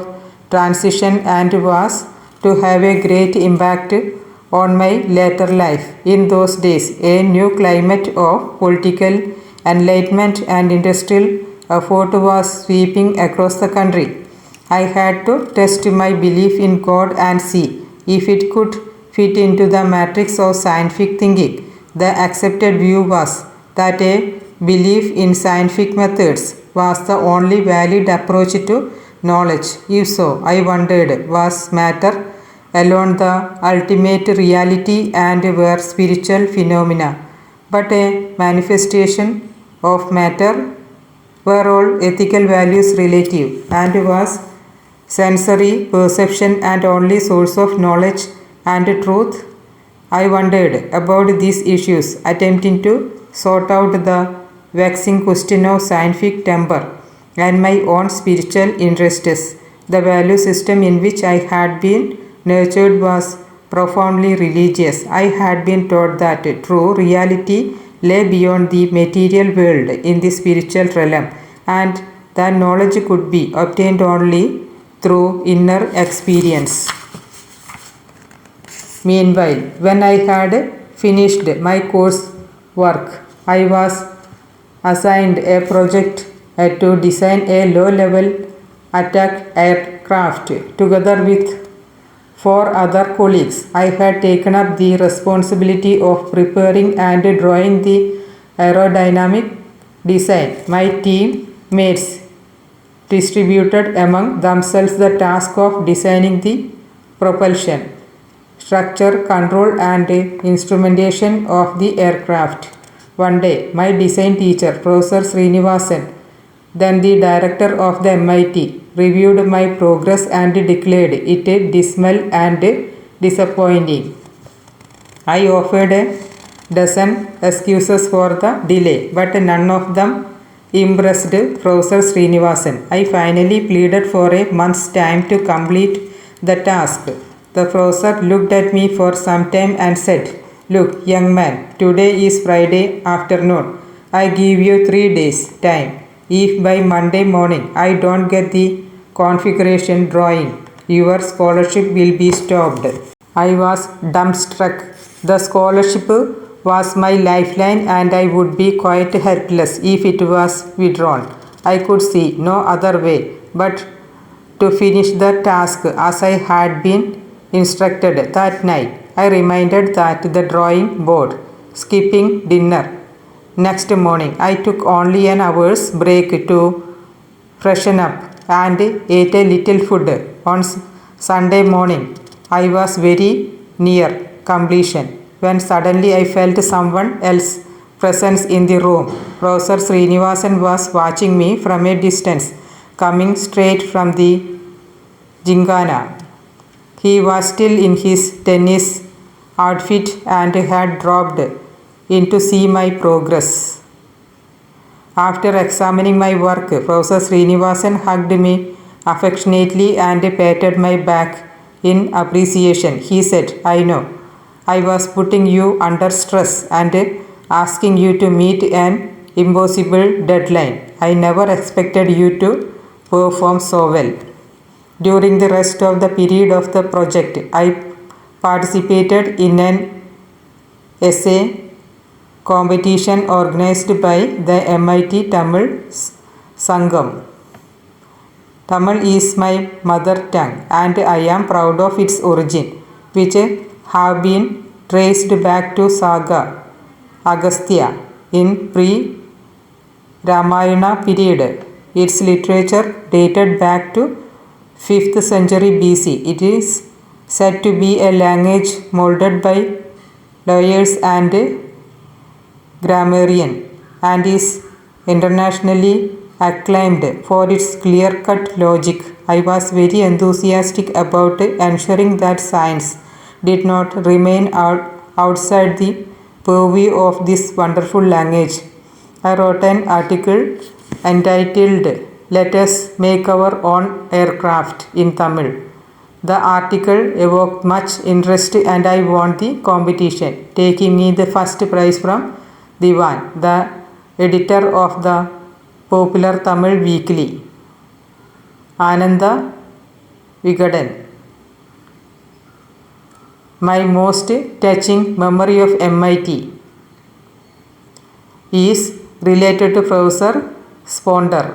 transition and was to have a great impact on my later life. In those days, a new climate of political enlightenment and industrial effort was sweeping across the country. I had to test my belief in God and see if it could fit into the matrix of scientific thinking. The accepted view was that a belief in scientific methods was the only valid approach to knowledge. If so, I wondered, was matter alone the ultimate reality and were spiritual phenomena but a manifestation of matter? Were all ethical values relative, and was sensory perception and only source of knowledge and truth? I wondered about these issues, attempting to sort out the vexing question of scientific temper and my own spiritual interests. The value system in which I had been nurtured was profoundly religious. I had been taught that true reality lay beyond the material world in the spiritual realm, and that knowledge could be obtained only through inner experience. Meanwhile, when I had finished my course work, I was assigned a project to design a low-level attack aircraft. Together with 4 other colleagues, I had taken up the responsibility of preparing and drawing the aerodynamic design. My teammates distributed among themselves the task of designing the propulsion, structure, control, and instrumentation of the aircraft. One day, my design teacher, Professor Srinivasan, then the director of the MIT, reviewed my progress and declared it dismal and disappointing. I offered a dozen excuses for the delay, but none of them impressed Professor Srinivasan. I finally pleaded for a month's time to complete the task. The professor looked at me for some time and said, "Look, young man, today is Friday afternoon. I give you 3 days time. If by Monday morning I don't get the configuration drawing, your scholarship will be stopped." I was dumbstruck. The scholarship was my lifeline and I would be quite helpless if it was withdrawn. I could see no other way but to finish the task as I had been instructed. That night, I reminded that the drawing board, skipping dinner. Next morning, I took only an hour's break to freshen up and ate a little food. On Sunday morning, I was very near completion when suddenly I felt someone else's presence in the room. Professor Srinivasan was watching me from a distance, coming straight from the Gymkhana. He was still in his tennis outfit and had dropped in to see my progress. After examining my work, Professor Srinivasan hugged me affectionately and patted my back in appreciation. He said, "I know I was putting you under stress and asking you to meet an impossible deadline. I never expected you to perform so well. During the rest of the period of the project, I participated in an essay competition organized by the MIT Tamil Sangam. Tamil is my mother tongue and I am proud of its origin, which have been traced back to Saga Agastya in pre-Ramayana period. Its literature dated back to 5th century BC. It is said to be a language molded by lawyers and grammarians and is internationally acclaimed for its clear-cut logic. I was very enthusiastic about ensuring that science did not remain outside the purview of this wonderful language. I wrote an article entitled "Let Us Make Our Own Aircraft" in Tamil. The article evoked much interest and I won the competition, taking me the first prize from Diwan, the editor of the popular Tamil weekly, Ananda Vigadan. My most touching memory of MIT is related to Professor Sponder.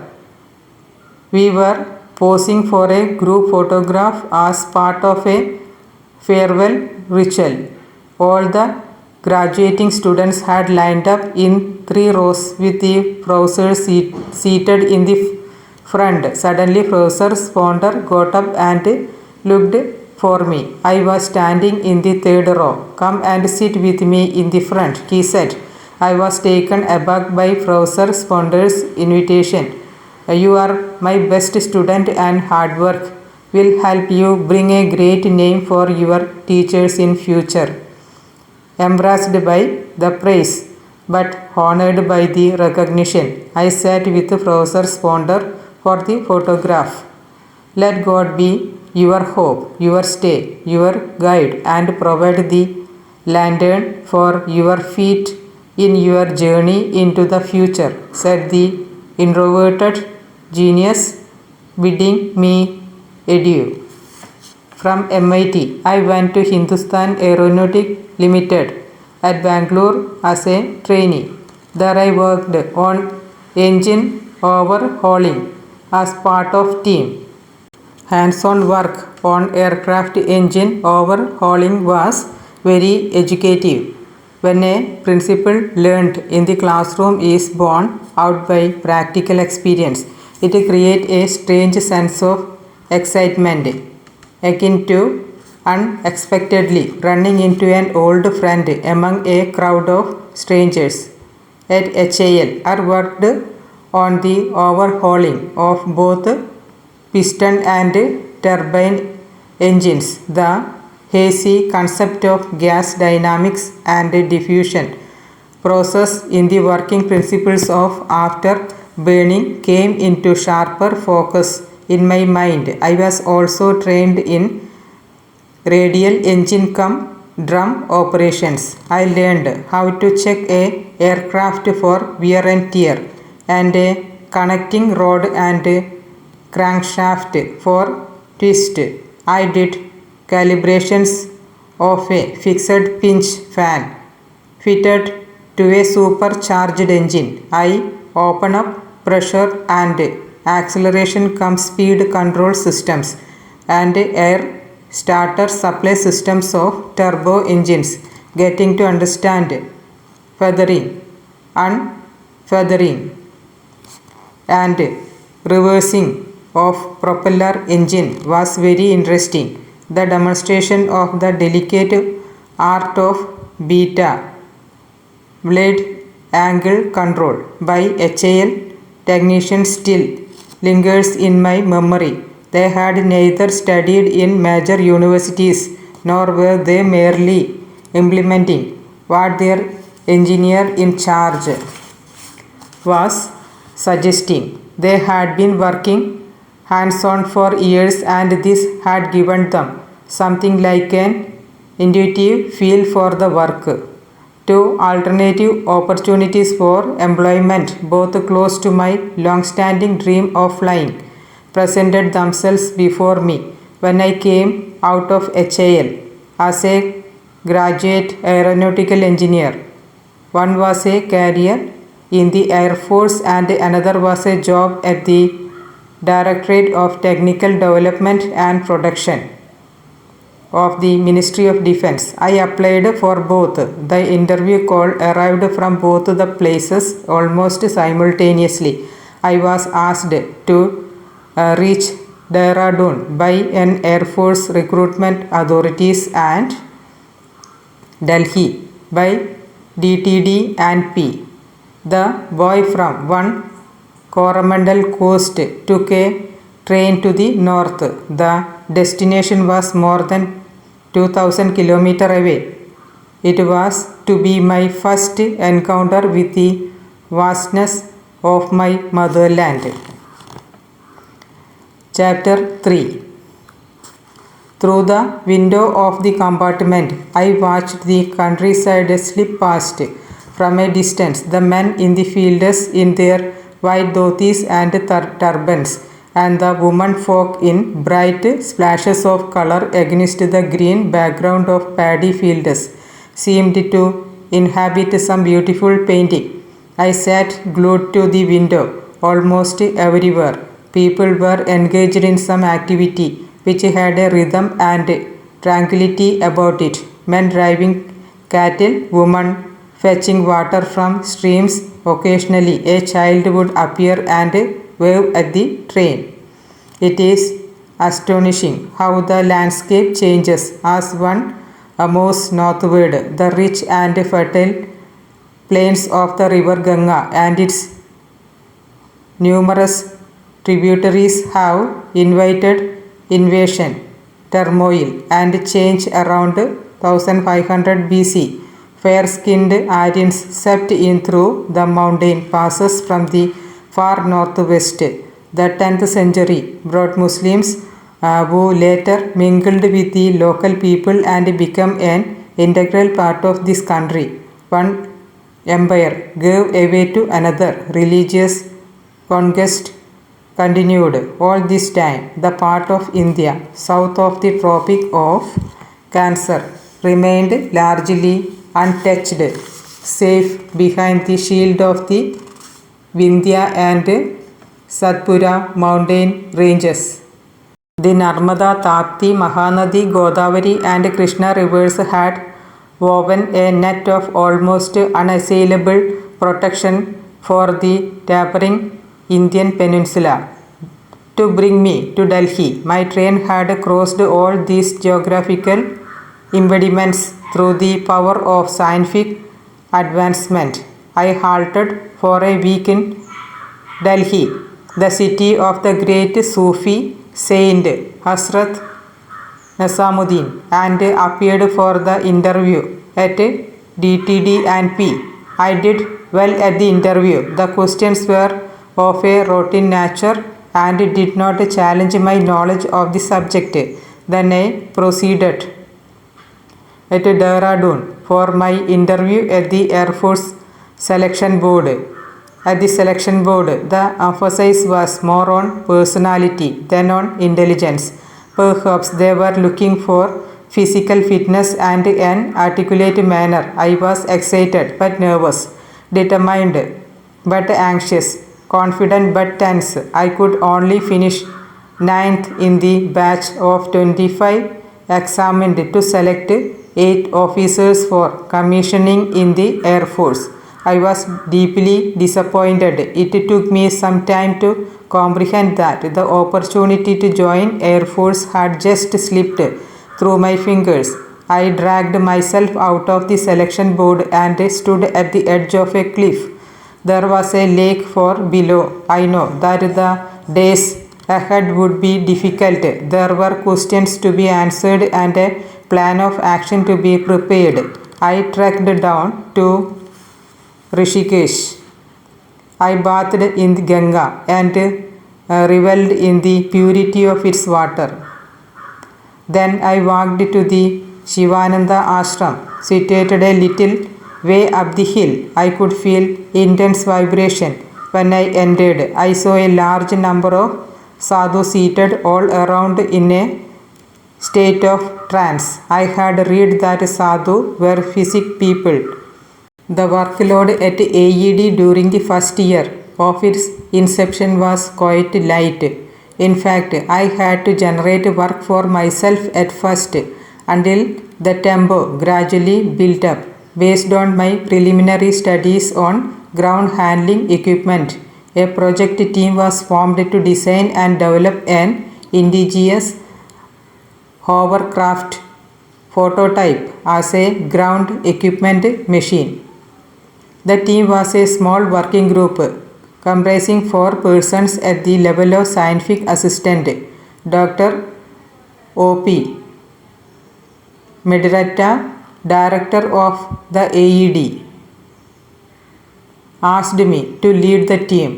We were posing for a group photograph as part of a farewell ritual. All the graduating students had lined up in 3 rows with the professor seated in the front. Suddenly, Professor Sponder got up and looked for me. I was standing in the 3rd row. "Come and sit with me in the front," he said. I was taken aback by Professor Sponder's invitation. "You are my best student and hard work will help you bring a great name for your teachers in future." Embarrassed by the praise but honored by the recognition, I sat with Professor Sponder for the photograph. Let God be your hope, your stay, your guide, and provide the lantern for your feet in your journey into the future, said the introverted genius, bidding me adieu. From MIT, I went to Hindustan Aeronautic Limited at Bangalore as a trainee. There I worked on engine overhauling as part of team. Hands-on work on aircraft engine overhauling was very educative. When a principle learned in the classroom is borne out by practical experience, it creates a strange sense of excitement, akin to unexpectedly running into an old friend among a crowd of strangers. At HAL, I worked on the overhauling of both piston and turbine engines. The hazy concept of gas dynamics and diffusion process in the working principles of afterburning came into sharper focus in my mind. I was also trained in radial engine drum operations. I learned how to check a aircraft for wear and tear and a connecting rod and crankshaft for twist. I did calibrations of a fixed pinch fan fitted to a supercharged engine. I open up pressure and acceleration speed control systems and air starter supply systems of turbo engines, getting to understand feathering, unfeathering and reversing of propeller engine was very interesting. The demonstration of the delicate art of beta blade angle control by HAL technicians still lingers in my memory. They had neither studied in major universities nor were they merely implementing what their engineer in charge was suggesting. They had been working hands-on for years and this had given them something like an intuitive feel for the work. 2. Alternative opportunities for employment, both close to my long-standing dream of flying, presented themselves before me when I came out of HAL as a graduate aeronautical engineer. One was a career in the Air Force and another was a job at the Directorate of Technical Development and Production of the Ministry of Defense. I applied for both. The interview call arrived from both the places almost simultaneously. I was asked to reach Dehradun by an Air Force recruitment authorities and Delhi by DTD and P. The boy from one Coromandel coast took a train to the north. The destination was more than 2000 km away. It was to be my first encounter with the vastness of my motherland. Chapter 3. Through the window of the compartment, I watched the countryside slip past. From a distance, the men in the fields in their white dhotis and turbans, and the women folk in bright splashes of color against the green background of paddy fields, seemed to inhabit some beautiful painting. I sat glued to the window. Almost everywhere, people were engaged in some activity which had a rhythm and tranquility about it. Men driving cattle, women fetching water from streams. Occasionally, a child would appear and wave at the train. It is astonishing how the landscape changes as one moves northward. The rich and fertile plains of the river Ganga and its numerous tributaries have invited invasion, turmoil, and change around 1500 BC. Fair-skinned Aryans swept in through the mountain passes from the far northwest. The 10th century brought Muslims who later mingled with the local people and became an integral part of this country. One empire gave way to another. Religious conquest continued. All this time, the part of India south of the Tropic of Cancer remained largely untouched, safe behind the shield of the Vindhya and Satpura mountain ranges. The Narmada, Tapti, Mahanadi, Godavari and Krishna rivers had woven a net of almost unassailable protection for the tapering Indian peninsula. To bring me to Delhi, my train had crossed all these geographical impediments through the power of scientific advancement. I halted for a week in Delhi, the city of the great Sufi saint Hazrat Nizamuddin, and appeared for the interview at DTD and P. I did well at the interview. The questions were of a routine nature and did not challenge my knowledge of the subject. Then I proceeded at Dehradun for my interview at the Air Force Selection Board. At the selection board, the emphasis was more on personality than on intelligence. Perhaps they were looking for physical fitness and an articulate manner. I was excited but nervous, determined but anxious, confident but tense. I could only finish 9th in the batch of 25 examined to select 8 officers for commissioning in the Air Force. I was deeply disappointed. It took me some time to comprehend that the opportunity to join Air Force had just slipped through my fingers. I dragged myself out of the selection board and stood at the edge of a cliff. There was a lake far below. I know that the days ahead would be difficult. There were questions to be answered and a plan of action to be prepared. I trekked down to Rishikesh. I bathed in the Ganga and reveled in the purity of its water. Then I walked to the Shivananda ashram, situated a little way up the hill. I could feel intense vibration. When I entered, I saw a large number of sadhus seated all around in a state of trance. I had read that sadhu were physic people. The workload at AED during the first year of its inception was quite light. In fact, I had to generate work for myself at first until the tempo gradually built up. Based on my preliminary studies on ground handling equipment, a project team was formed to design and develop an indigenous hovercraft prototype as a ground equipment machine. The team was a small working group comprising 4 persons at the level of scientific assistant. Dr. O.P. Mediratta, director of the AED, asked me to lead the team.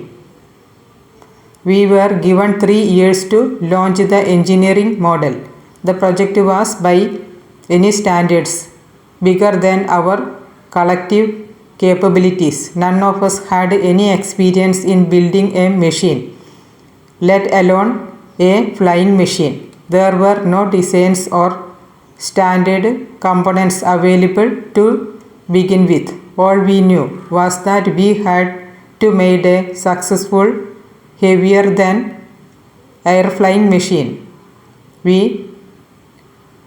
We were given 3 years to launch the engineering model. The project was by any standards bigger than our collective capabilities. None of us had any experience in building a machine, let alone a flying machine. There were no designs or standard components available to begin with. All we knew was that we had to make a successful, heavier than air flying machine. We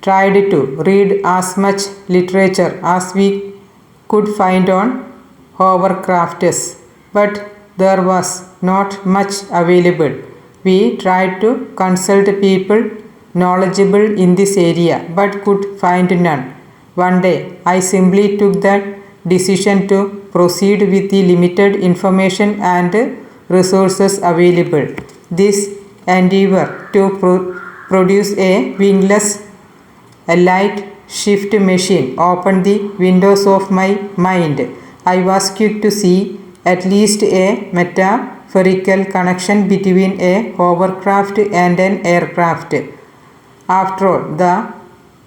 tried to read as much literature as we could find on hovercrafts, but there was not much available. We tried to consult people knowledgeable in this area, but could find none. One day, I simply took the decision to proceed with the limited information and resources available. This endeavor to produce a wingless light shift machine opened the windows of my mind. I was quick to see at least a metaphorical connection between a hovercraft and an aircraft. After all, the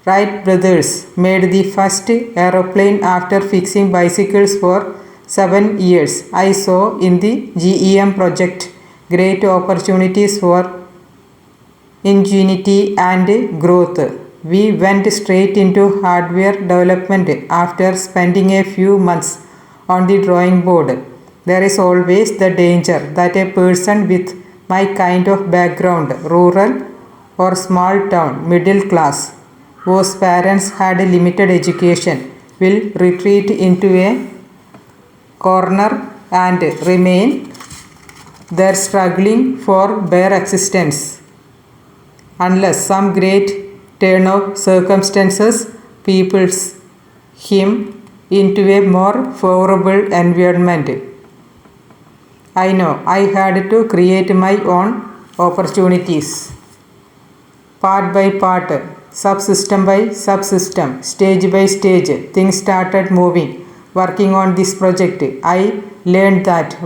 Wright brothers made the first aeroplane after fixing bicycles for 7 years. I saw in the GEM project great opportunities for ingenuity and growth. We went straight into hardware development after spending a few months on the drawing board. There is always the danger that a person with my kind of background, rural or small town, middle class, whose parents had limited education, will retreat into a corner and remain there struggling for bare existence unless some great turn of circumstances peoples him into a more favorable environment. I know I had to create my own opportunities. Part by part, subsystem by subsystem, stage by stage, things started moving. Working on this project, I learned that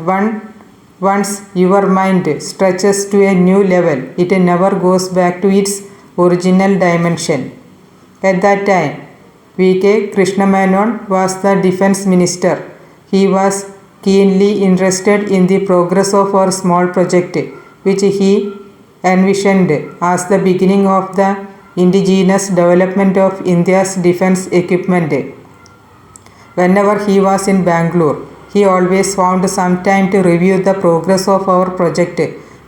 once your mind stretches to a new level, it never goes back to its original dimension. At that time, V.K. Krishnamenon was the defense minister. He was keenly interested in the progress of our small project, which he envisioned as the beginning of the indigenous development of India's defense equipment. Whenever he was in Bangalore, he always found some time to review the progress of our project.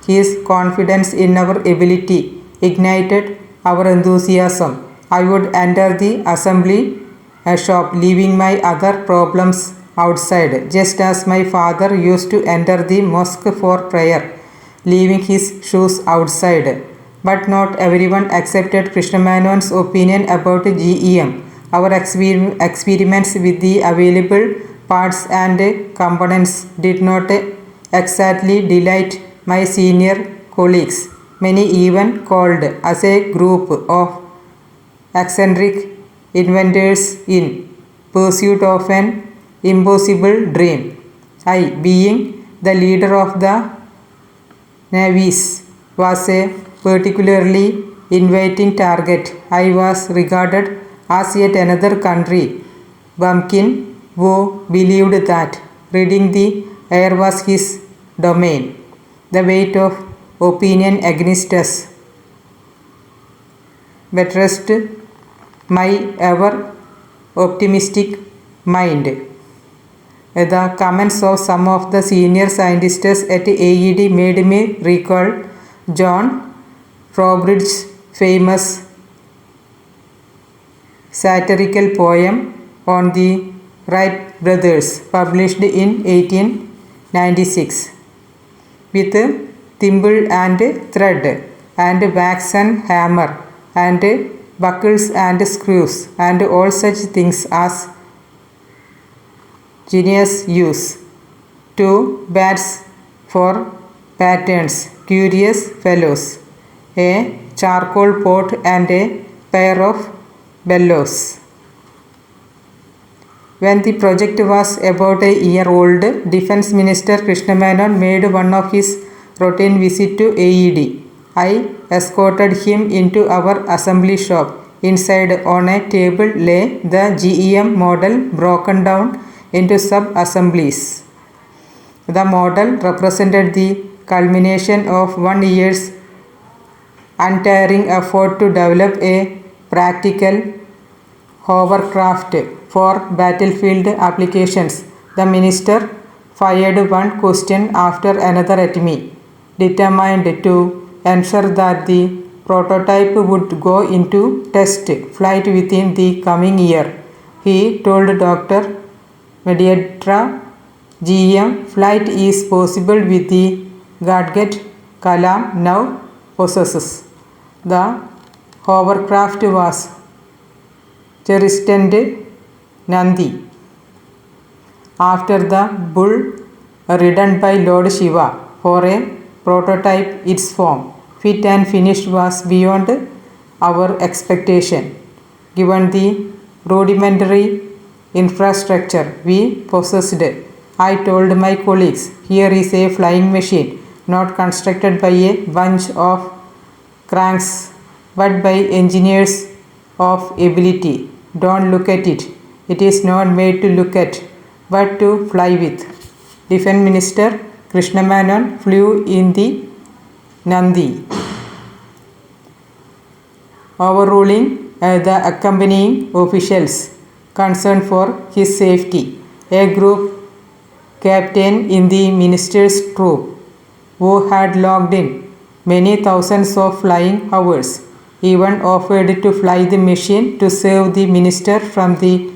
His confidence in our ability ignited our enthusiasm. I would enter the assembly shop, leaving my other problems outside, just as my father used to enter the mosque for prayer, leaving his shoes outside. But not everyone accepted Krishnamenon's opinion about GEM. Our experiments with the available parts and components did not exactly delight my senior colleagues. Many even called us a group of eccentric inventors in pursuit of an impossible dream. I, being the leader of the navies, was a particularly inviting target. I was regarded as yet another country bumpkin who believed that reading the air was his domain. The weight of opinion against us buttressed my ever optimistic mind. The comments of some of the senior scientists at AED made me recall John Trowbridge's famous satirical poem on the Wright brothers, published in 1896. With thimble and thread, and wax and hammer, and buckles and screws, and all such things as genius use. 2 bats for patterns, curious fellows, a charcoal pot and a pair of bellows. When the project was about a year old, Defense Minister Krishna Menon made one of his routine visits to AED. I escorted him into our assembly shop. Inside on a table lay the GEM model broken down into sub-assemblies. The model represented the culmination of 1 year's untiring effort to develop a practical hovercraft for battlefield applications. The minister fired one question after another at me, determined to ensure that the prototype would go into test flight within the coming year. He told Dr. Mediatra, GM flight is possible with the gadget Kalam now possesses. The hovercraft was chastened Nandi after the bull ridden by Lord Shiva. For a prototype, its form, fit and finished was beyond our expectation, given the rudimentary infrastructure we possessed. I told my colleagues, here is a flying machine, not constructed by a bunch of cranks, but by engineers of ability. Don't look at it. It is not made to look at, but to fly with. Defense Minister Krishna Menon flew in the Nandi, overruling the accompanying officials concerned for his safety. A group captain in the minister's troop, who had logged in many thousands of flying hours, even offered to fly the machine to save the minister from the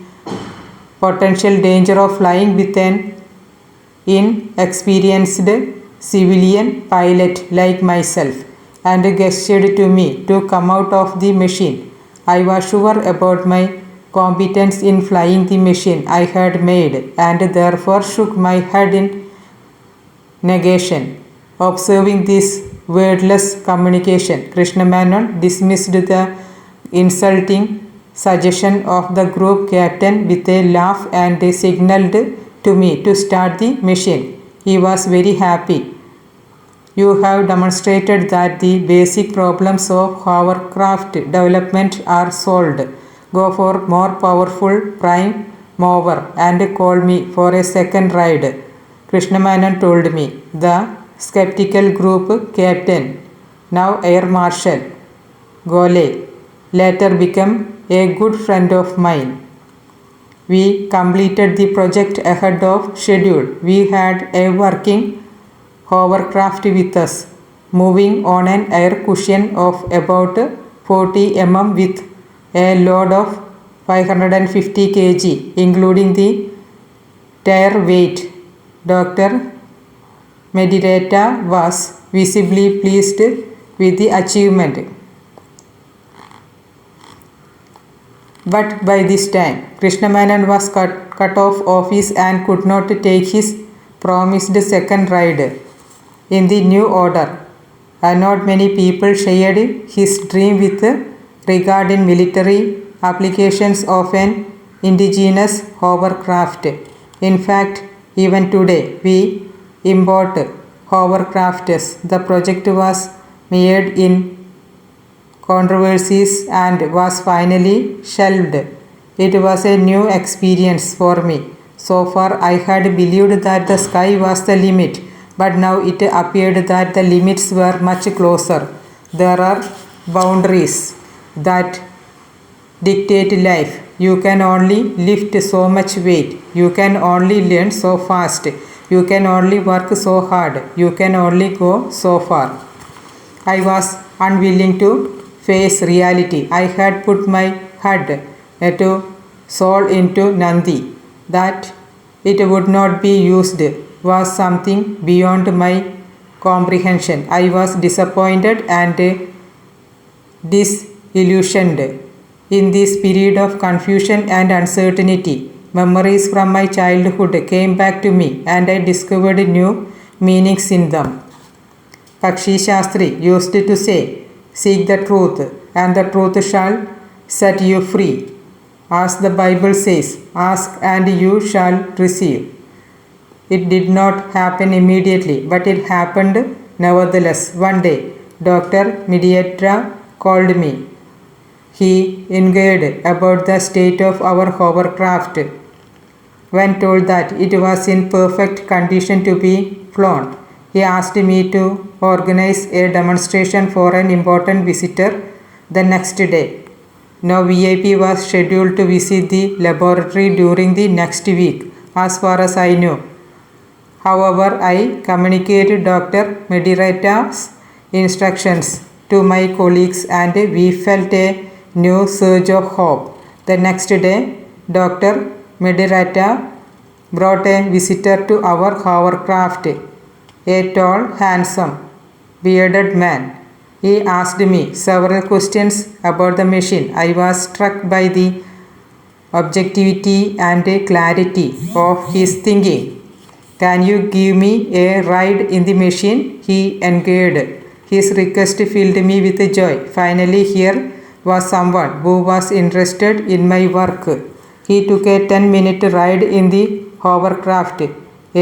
potential danger of flying with an inexperienced civilian pilot like myself, and gestured to me to come out of the machine. I was sure about my competence in flying the machine I had made, and therefore shook my head in negation. Observing this wordless communication, Krishna Menon dismissed the insulting suggestion of the group captain with a laugh and signaled to me to start the machine. He was very happy. You have demonstrated that the basic problems of hovercraft development are solved. Go for more powerful prime mover and call me for a second ride, Krishna Menon told me. The skeptical group captain, now Air Marshal Gole, later became a good friend of mine. We completed the project ahead of schedule. We had a working hovercraft with us, moving on an air cushion of about 40 mm with a load of 550 kg, including the tire weight. Dr. Mediata was visibly pleased with the achievement. But by this time, Krishna Menon was cut off office and could not take his promised second ride in the new order. And not many people shared his dream with regard in military applications of an indigenous hovercraft. In fact, even today we import hovercrafts. The project was made in controversies and was finally shelved. It was a new experience for me. So far I had believed that the sky was the limit, but now it appeared that the limits were much closer. There are boundaries that dictate life. You can only lift so much weight. You can only learn so fast. You can only work so hard. You can only go so far. I was unwilling to face reality. I had put my head to soul into Nandi. That it would not be used was something beyond my comprehension. I was disappointed and disillusioned. In this period of confusion and uncertainty, memories from my childhood came back to me and I discovered new meanings in them. Pakshi Shastri used to say, "Seek the truth, and the truth shall set you free." As the Bible says, "Ask and you shall receive." It did not happen immediately, but it happened nevertheless. One day, Dr. Mediatra called me. He inquired about the state of our hovercraft. When told that it was in perfect condition to be flown, he asked me to organize a demonstration for an important visitor the next day. No VIP was scheduled to visit the laboratory during the next week, as far as I knew. However, I communicated Dr. Mediratta's instructions to my colleagues and we felt a new surge of hope. The next day, Dr. Mediratta brought a visitor to our hovercraft, a tall, handsome, bearded man. He asked me several questions about the machine. I was struck by the objectivity and clarity of his thinking. "Can you give me a ride in the machine?" he inquired. His request filled me with joy. Finally, here was someone who was interested in my work. He took a 10-minute ride in the hovercraft,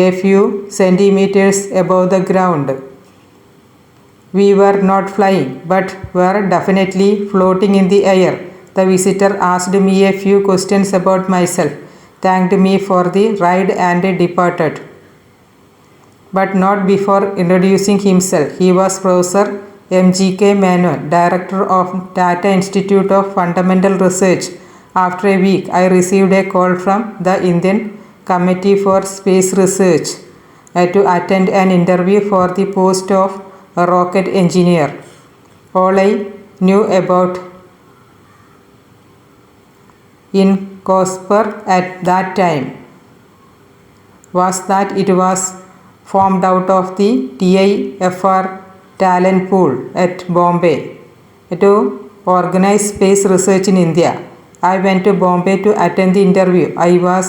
a few centimeters above the ground. We were not flying, but were definitely floating in the air. The visitor asked me a few questions about myself, thanked me for the ride and departed. But not before introducing himself. He was Professor M.G.K. Menon, Director of Tata Institute of Fundamental Research. After a week, I received a call from the Indian Committee for Space Research to attend an interview for the post of a rocket engineer. All I knew about INCOSPER at that time was that it was formed out of the TIFR talent pool at Bombay to organize space research in India. I went to Bombay to attend the interview. I was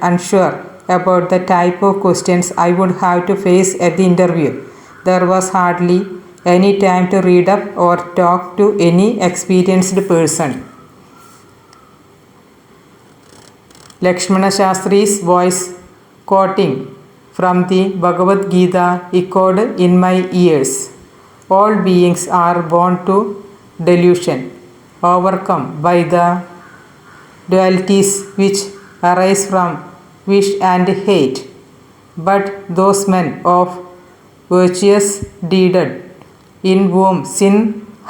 unsure about the type of questions I would have to face at the interview. There was hardly any time to read up or talk to any experienced person. Lakshmana Shastri's voice, quoting from the Bhagavad Gita, echoed in my ears. All beings are born to delusion, overcome by the dualities which arise from wish and hate. But those men of virtuous deed in whom sin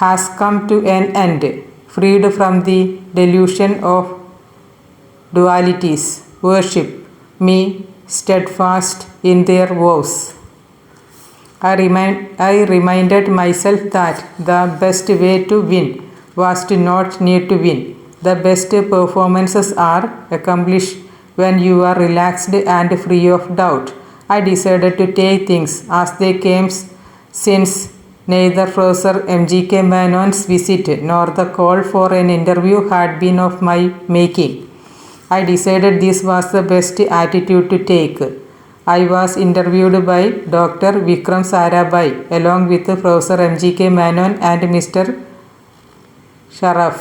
has come to an end, freed from the delusion of dualities, worship me steadfast in their vows. I reminded myself that the best way to win was to not need to win. The best performances are accomplished when you are relaxed and free of doubt. I decided to take things as they came, since neither Professor M.G.K. Menon's visit nor the call for an interview had been of my making. I decided this was the best attitude to take. I was interviewed by Dr. Vikram Sarabhai along with Professor M.G.K. Menon and Mr. Sharaf,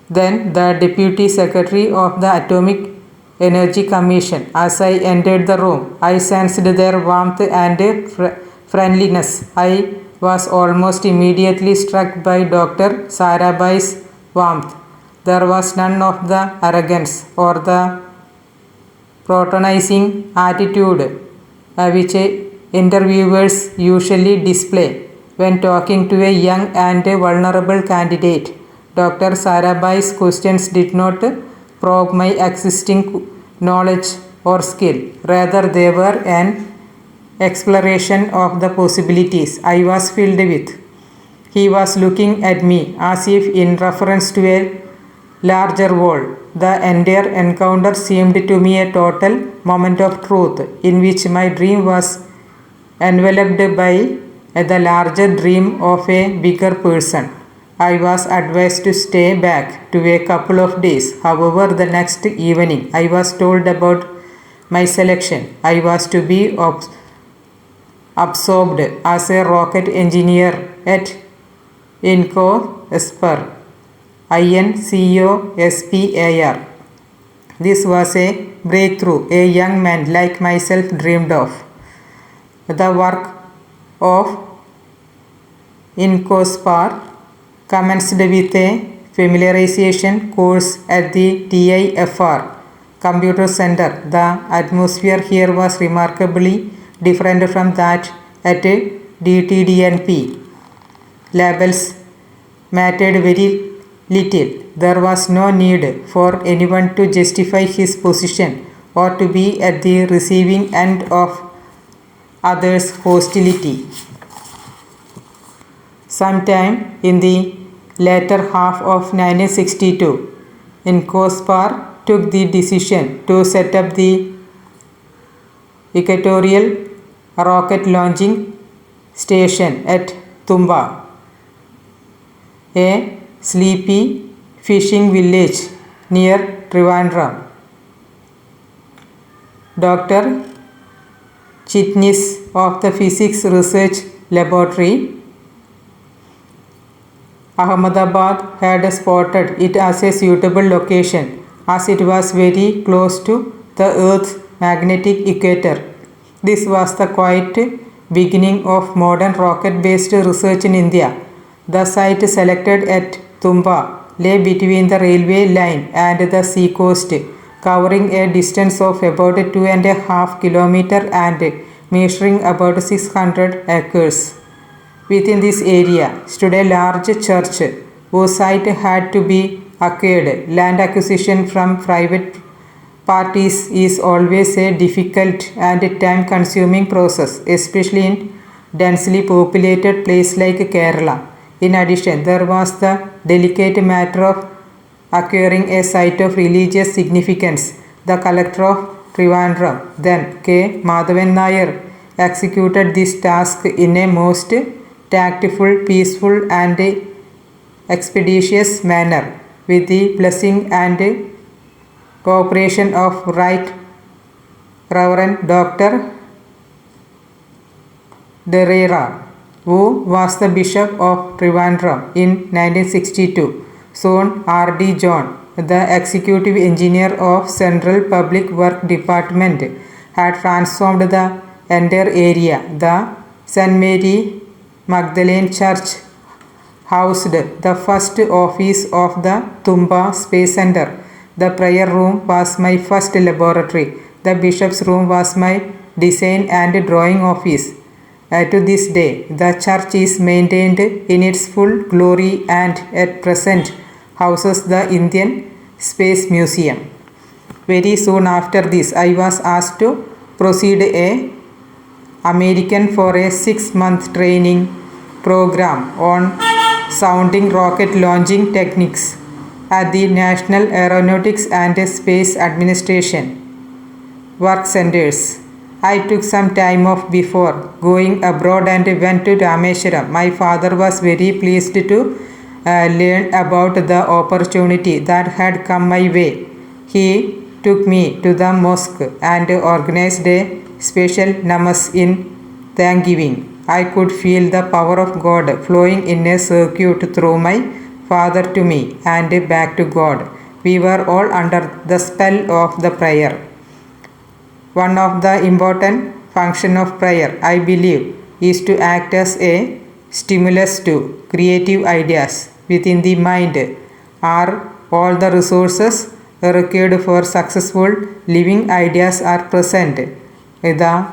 then the Deputy Secretary of the Atomic Energy Commission. As I entered the room, I sensed their warmth and friendliness. I was almost immediately struck by Dr. Sarabhai's warmth. There was none of the arrogance or the patronizing attitude which interviewers usually display when talking to a young and vulnerable candidate. Dr. Sarabhai's questions did not probe my existing knowledge or skill. Rather, they were an exploration of the possibilities I was filled with. He was looking at me as if in reference to a larger world. The entire encounter seemed to me a total moment of truth in which my dream was enveloped by the larger dream of a bigger person. I was advised to stay back to a couple of days. However, the next evening I was told about my selection. I was to be absorbed as a rocket engineer at INCOSPAR. INCOSPAR. This was a breakthrough a young man like myself dreamed of. The work of INCOSPAR commenced with a familiarization course at the TIFR Computer Center. The atmosphere here was remarkably different from that at DTDNP. Labels mattered very little. There was no need for anyone to justify his position or to be at the receiving end of others' hostility. Sometime in the latter half of 1962, INCOSPAR took the decision to set up the Equatorial Rocket Launching Station at Tumba, a sleepy fishing village near Trivandrum. Dr. Chitnis of the Physics Research Laboratory, Ahmedabad, had spotted it as a suitable location as it was very close to the Earth's magnetic equator. This was the quiet beginning of modern rocket-based research in India. The site selected at Tumba lay between the railway line and the sea coast, covering a distance of about 2.5 kilometers and measuring about 600 acres. Within this area stood a large church whose site had to be acquired. Land acquisition from private parties is always a difficult and time-consuming process, especially in densely populated place like Kerala. In addition, there was the delicate matter of acquiring a site of religious significance. The collector of Trivandrum, then K. Madhavan Nair, executed this task in a most tactful, peaceful and expeditious manner with the blessing and cooperation of Right Reverend Dr. Derrera, who was the Bishop of Trivandrum in 1962. Soon R.D. John, the executive engineer of Central Public Work Department, had transformed the entire area. The St. Mary Magdalene Church housed the first office of the Tumba Space Center. The prayer room was my first laboratory. The bishop's room was my design and drawing office. To this day, the church is maintained in its full glory and at present houses the Indian Space Museum. Very soon after this, I was asked to proceed a American for a 6-month training program on sounding rocket launching techniques at the National Aeronautics and Space Administration work centers. I took some time off before going abroad and went to Rameswaram. My father was very pleased to learn about the opportunity that had come my way. He took me to the mosque and organized a special namas in thanksgiving. I could feel the power of God flowing in a circuit through my father to me and back to God. We were all under the spell of the prayer. One of the important functions of prayer, I believe, is to act as a stimulus to creative ideas within the mind are all the resources required for successful living. Ideas are present. The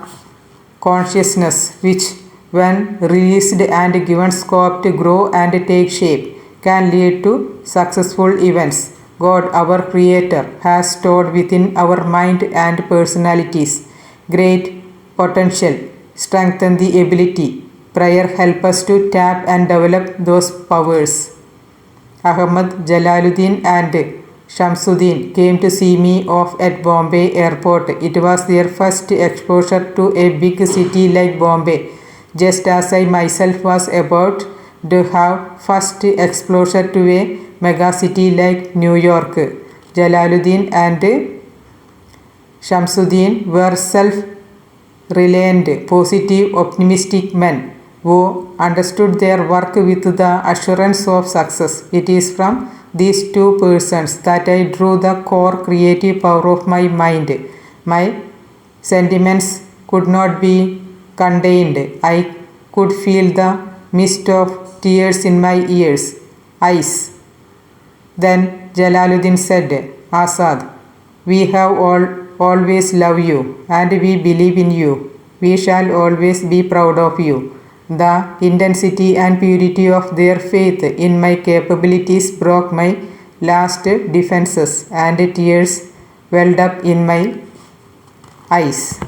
consciousness which, when released and given scope to grow and take shape, can lead to successful events. God, our Creator, has stored within our mind and personalities great potential. Strengthen the ability. Prayer help us to tap and develop those powers. Ahmad, Jalaluddin and Shamsuddin came to see me off at Bombay airport. It was their first exposure to a big city like Bombay, just as I myself was about to have first exposure to a mega city like New York. Jalaluddin and Shamsuddin were self-reliant, positive, optimistic men who understood their work with the assurance of success. It is from these two persons that I drew the core creative power of my mind. My sentiments could not be contained. I could feel the mist of tears in my eyes. Then Jalaluddin said, Asad, we have always loved you and we believe in you. We shall always be proud of you. The intensity and purity of their faith in my capabilities broke my last defenses and tears welled up in my eyes.